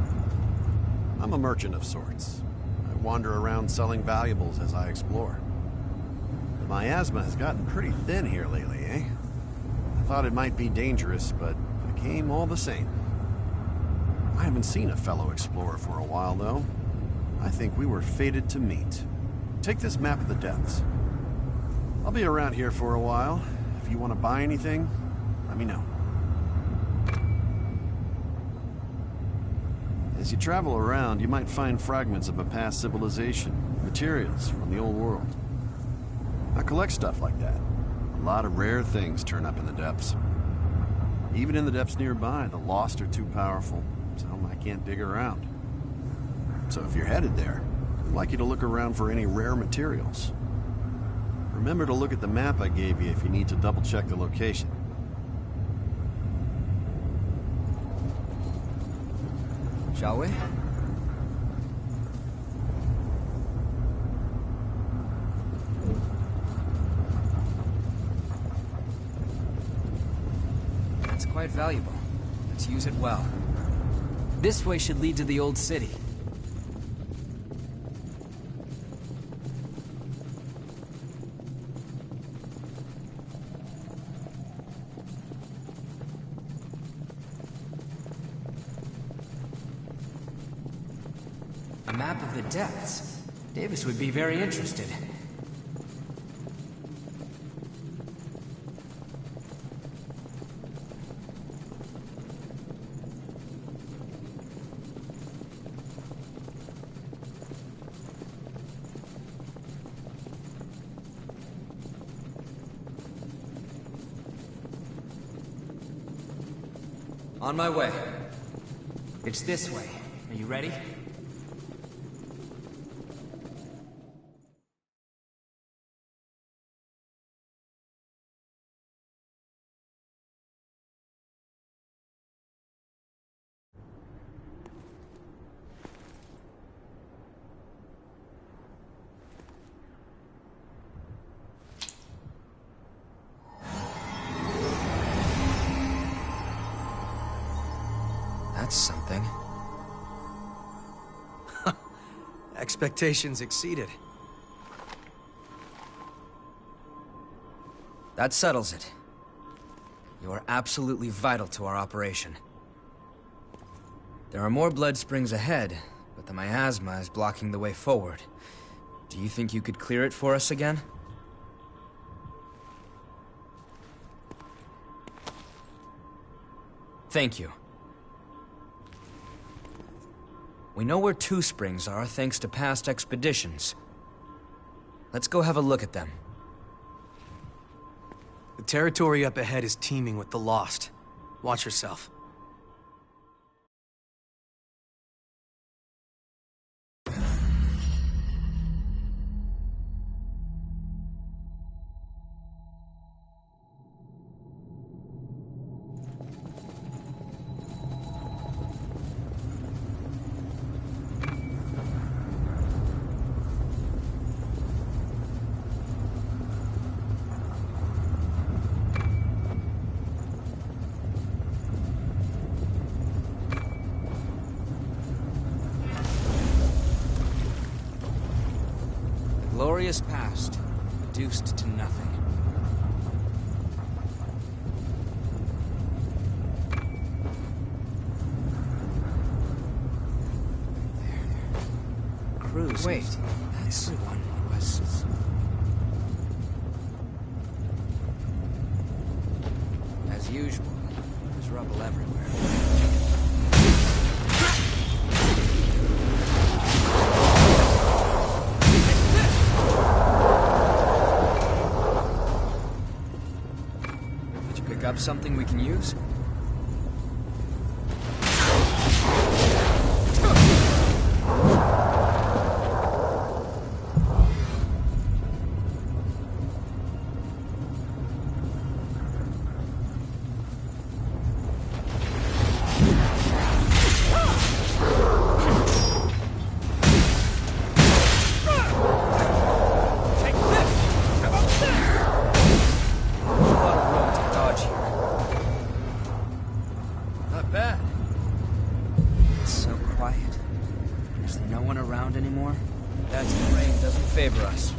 I'm a merchant of sorts. I wander around selling valuables as I explore. The miasma has gotten pretty thin here lately, eh? I thought it might be dangerous, but I came all the same. I haven't seen a fellow explorer for a while, though. I think we were fated to meet. Take this map of the depths. I'll be around here for a while. If you want to buy anything, let me know. As you travel around, you might find fragments of a past civilization, materials from the old world. I collect stuff like that. A lot of rare things turn up in the depths. Even in the depths nearby, the lost are too powerful, so I can't dig around. So if you're headed there, I'd like you to look around for any rare materials. Remember to look at the map I gave you if you need to double-check the location. Shall we? quite valuable. Let's use it well. This way should lead to the old city. A map of the depths. Davis would be very interested. On my way. It's this way. Are you ready? That's something. Expectations exceeded. That settles it. You are absolutely vital to our operation. There are more blood springs ahead, but the miasma is blocking the way forward. Do you think you could clear it for us again? Thank you. We know where two springs are thanks to past expeditions. Let's go have a look at them. The territory up ahead is teeming with the lost. Watch yourself. Glorious past, reduced to nothing. There. Cruise. Wait, that's the one was. As usual, there's rubble everywhere. Up something we can use? Favor us.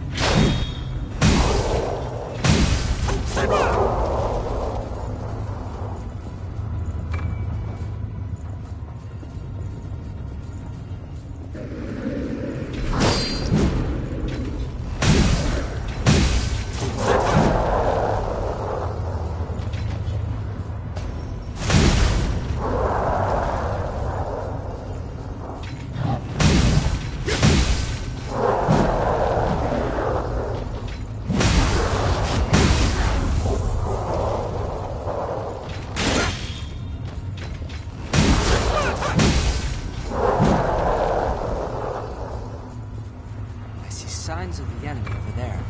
Signs of the enemy over there.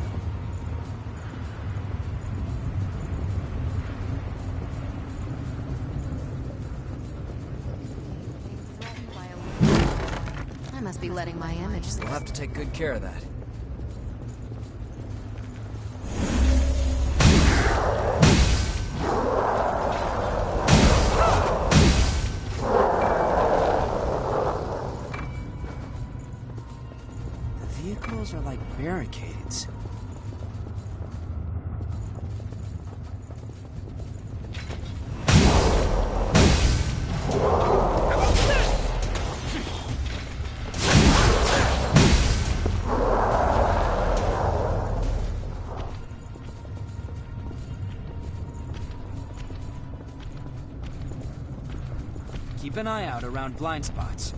I must be letting my image slip. We'll have to take good care of that. tunnels are like barricades. Keep an eye out around blind spots.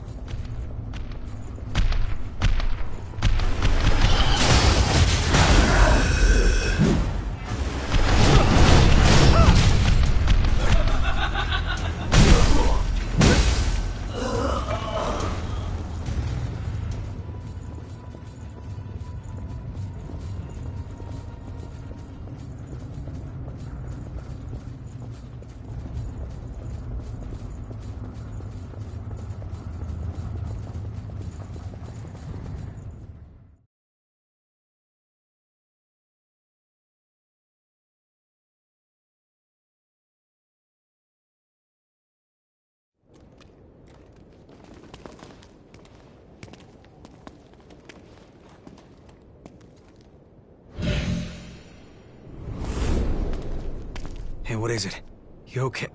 Hey, what is it? You okay?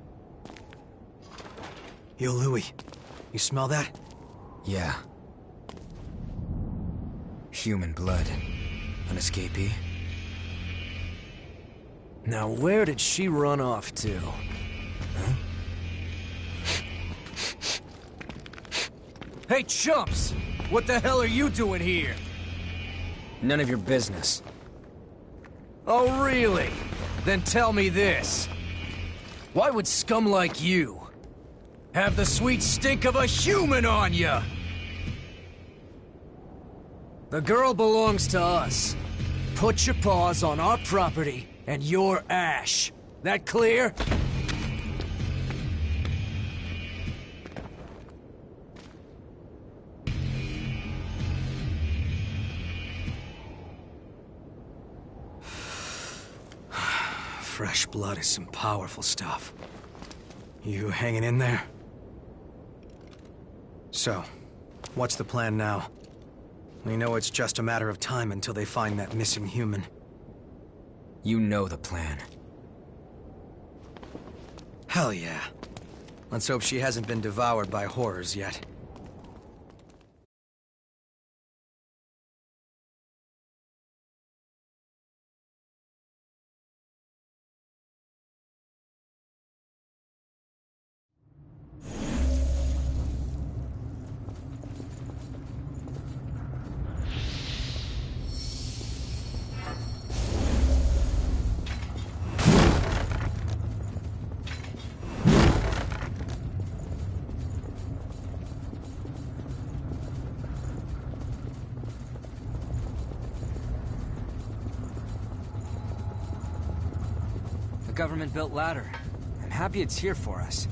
Yo, Louis. You smell that? Yeah. Human blood. An escapee? Now, where did she run off to? Huh? Hey, chumps! What the hell are you doing here? None of your business. Oh, really? Then tell me this. Why would scum like you have the sweet stink of a human on ya? The girl belongs to us. Put your paws on our property and your ash. That clear? Fresh blood is some powerful stuff. You hanging in there? So, what's the plan now? We know it's just a matter of time until they find that missing human. You know the plan. Hell yeah. Let's hope she hasn't been devoured by horrors yet. A government-built ladder. I'm happy it's here for us.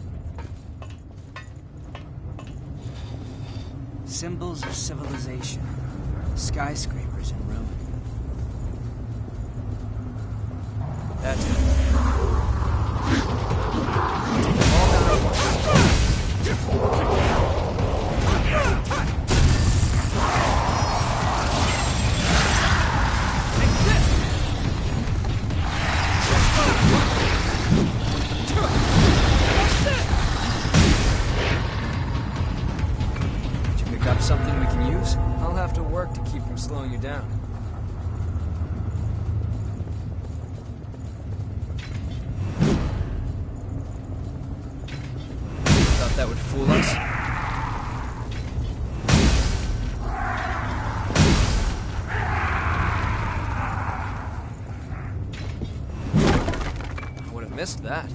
Symbols of civilization. Skyscrapers in ruin. That's it. Take them all down at once. Something we can use? I'll have to work to keep from slowing you down. Thought that would fool us? I would have missed that.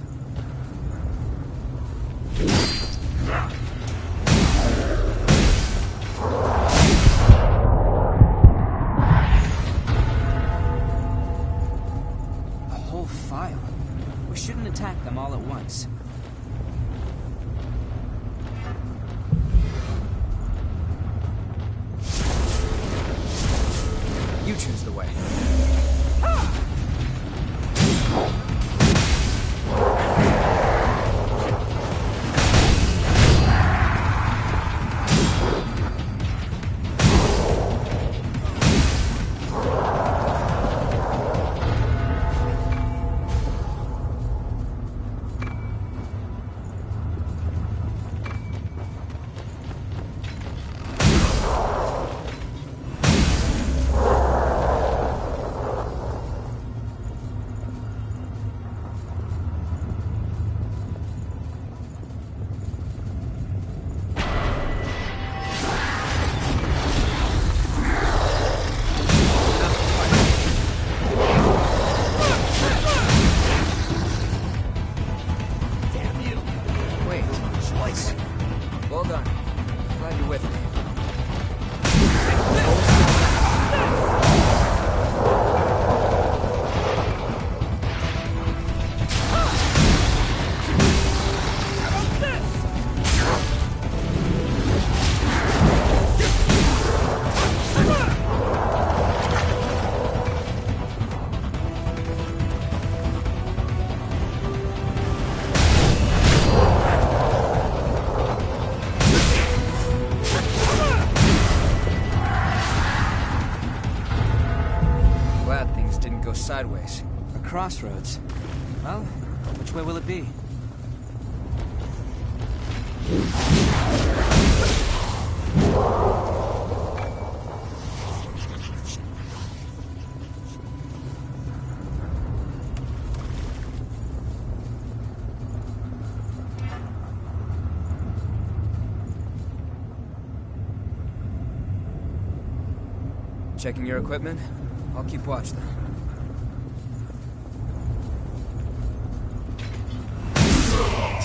Attack them all at once. You choose the way. done. Glad you're with me. Sideways. A crossroads. Well, which way will it be? Checking your equipment? I'll keep watch then.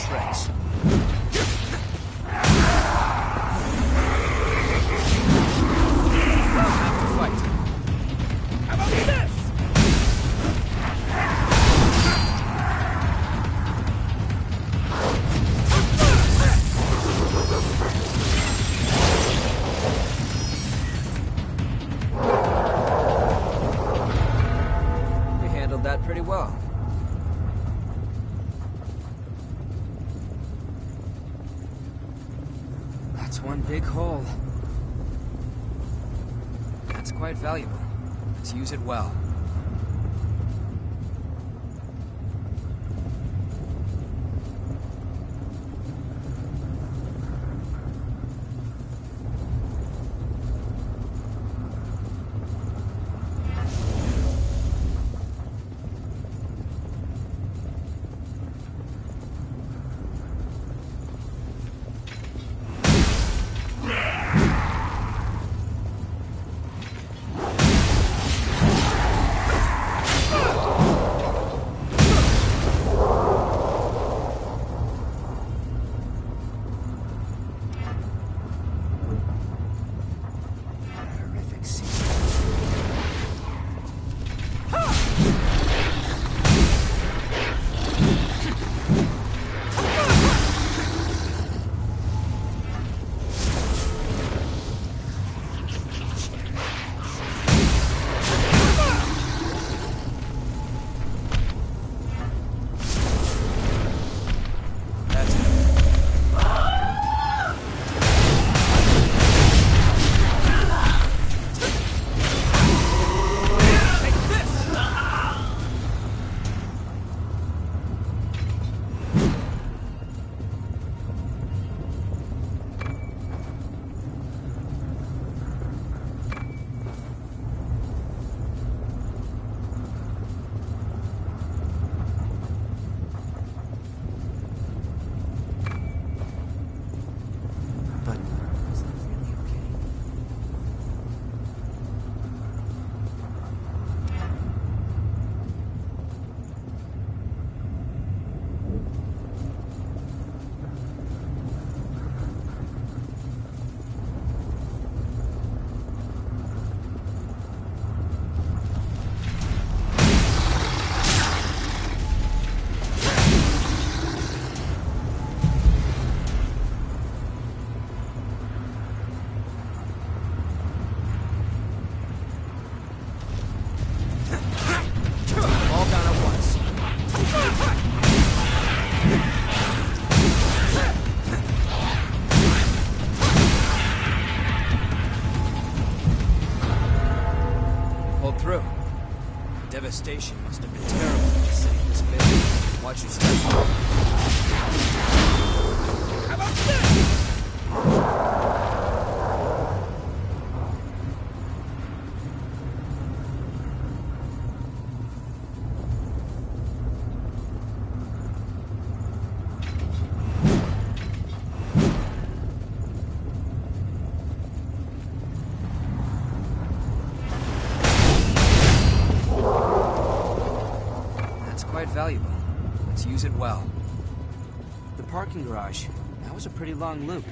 Tricks. You handled that pretty well. One big hole. That's quite valuable. Let's use it well. Devastation must have been terrible in the city this big. Watch your step. How about this? Valuable. Let's use it well. The parking garage. That was a pretty long loop.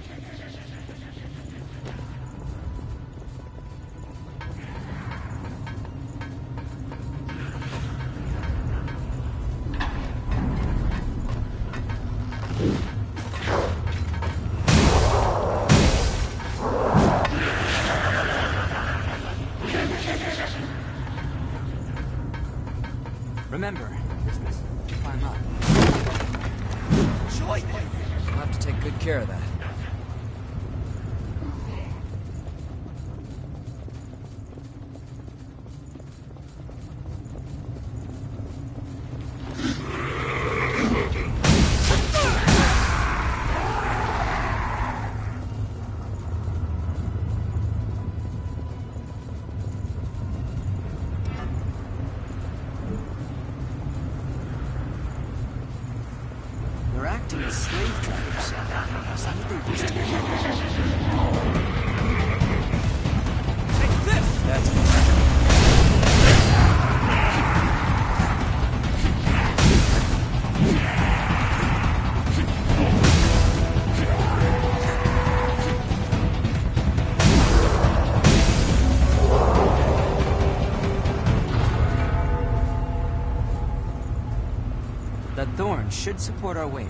should support our weight.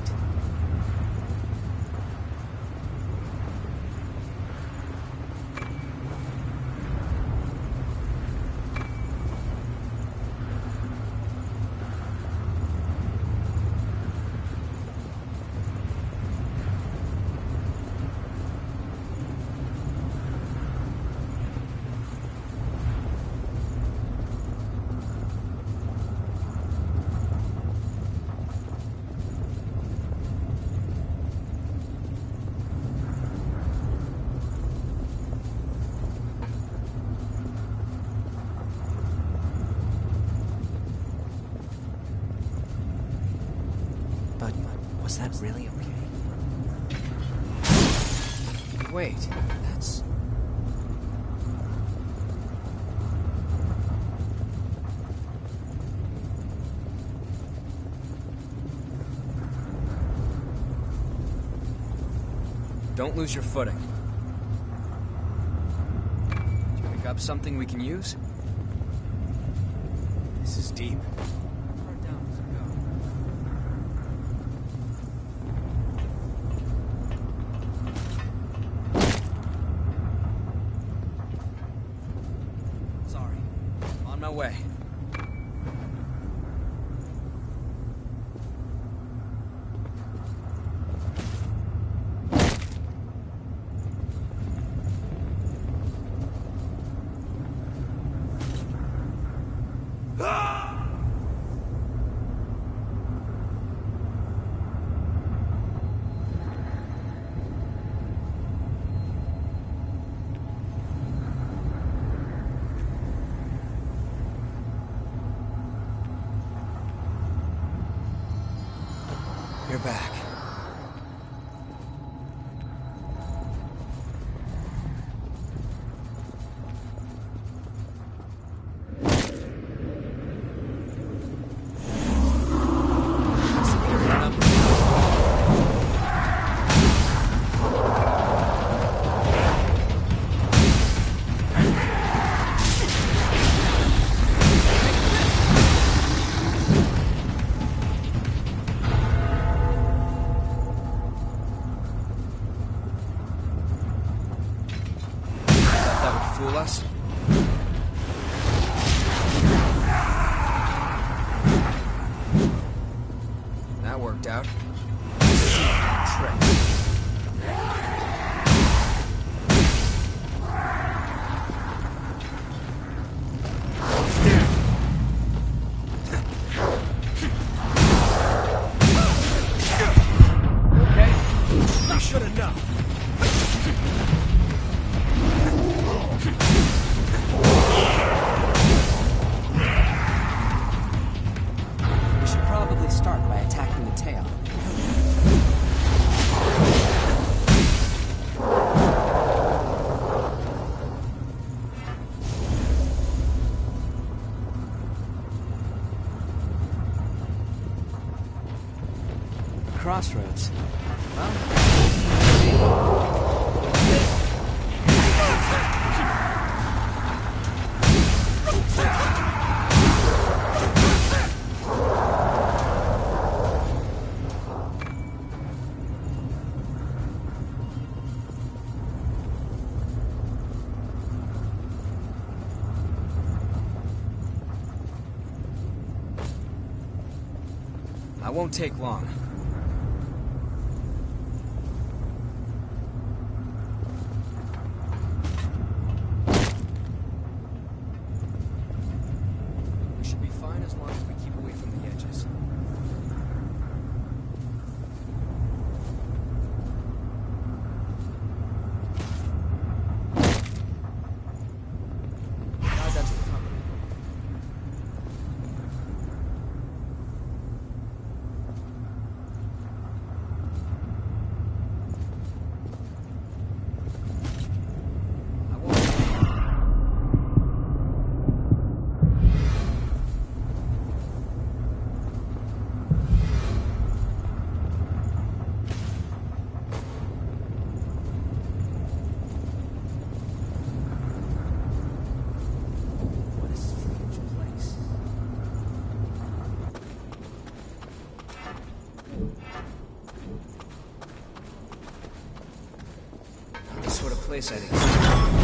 Was that really okay? Wait, that's... Don't lose your footing. Did you pick up something we can use? This is deep. Way. You're back. Fool us? That worked out. Trick. Okay? You should have known. Start by attacking the tail. The crossroads. I won't take long. We should be fine as long as we keep away from the edges. God, that's the company. place, I think.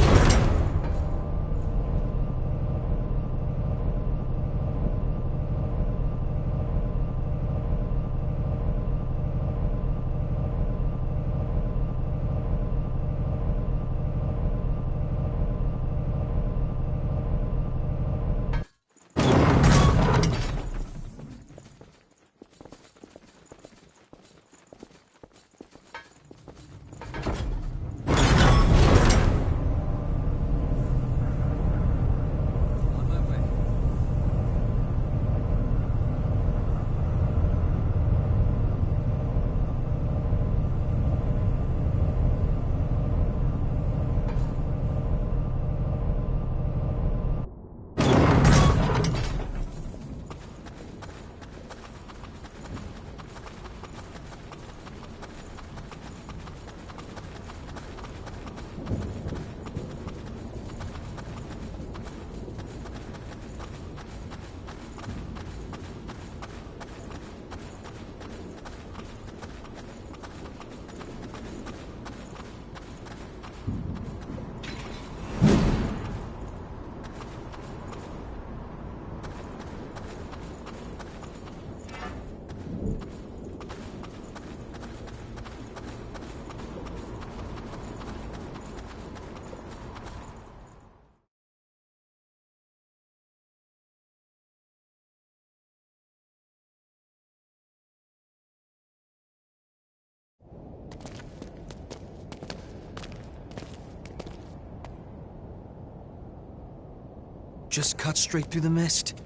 Just cut straight through the mist.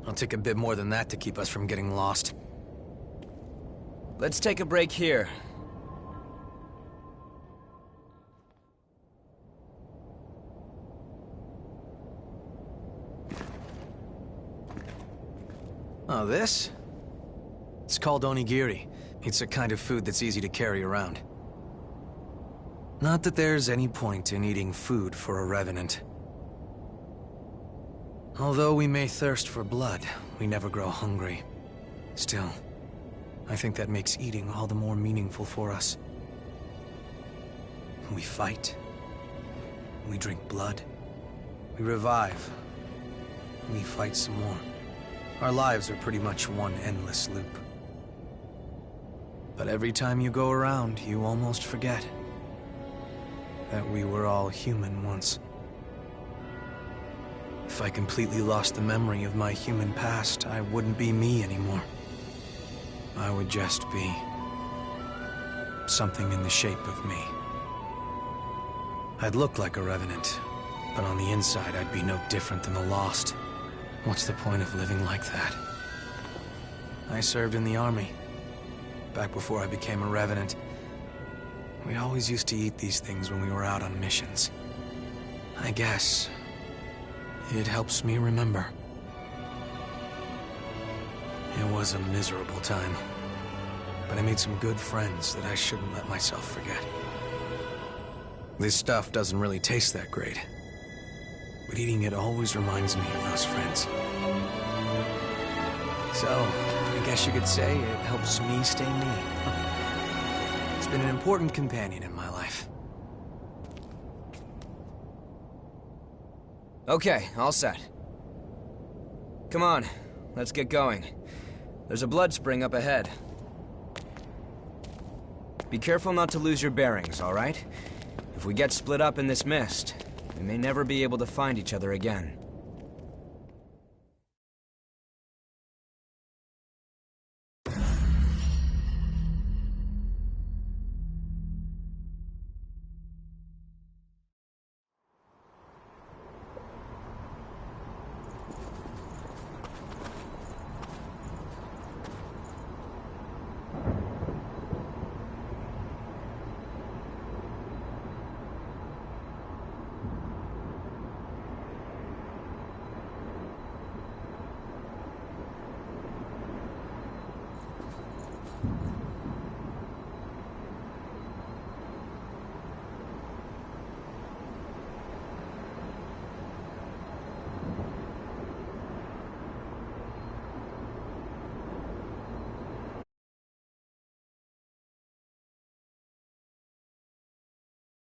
It'll take a bit more than that to keep us from getting lost. Let's take a break here. Oh, this? It's called onigiri. It's a kind of food that's easy to carry around. Not that there's any point in eating food for a revenant. Although we may thirst for blood, we never grow hungry. Still, I think that makes eating all the more meaningful for us. We fight. We drink blood. We revive. We fight some more. Our lives are pretty much one endless loop. But every time you go around, you almost forget that we were all human once. If I completely lost the memory of my human past, I wouldn't be me anymore. I would just be something in the shape of me. I'd look like a revenant, but on the inside I'd be no different than the lost. What's the point of living like that? I served in the army. Back before I became a revenant. We always used to eat these things when we were out on missions. I guess it helps me remember. It was a miserable time, but I made some good friends that I shouldn't let myself forget. This stuff doesn't really taste that great, but eating it always reminds me of those friends. So, I guess you could say it helps me stay me. It's been an important companion in my life. Okay, all set. Come on, let's get going. There's a blood spring up ahead. Be careful not to lose your bearings, all right? If we get split up in this mist, we may never be able to find each other again.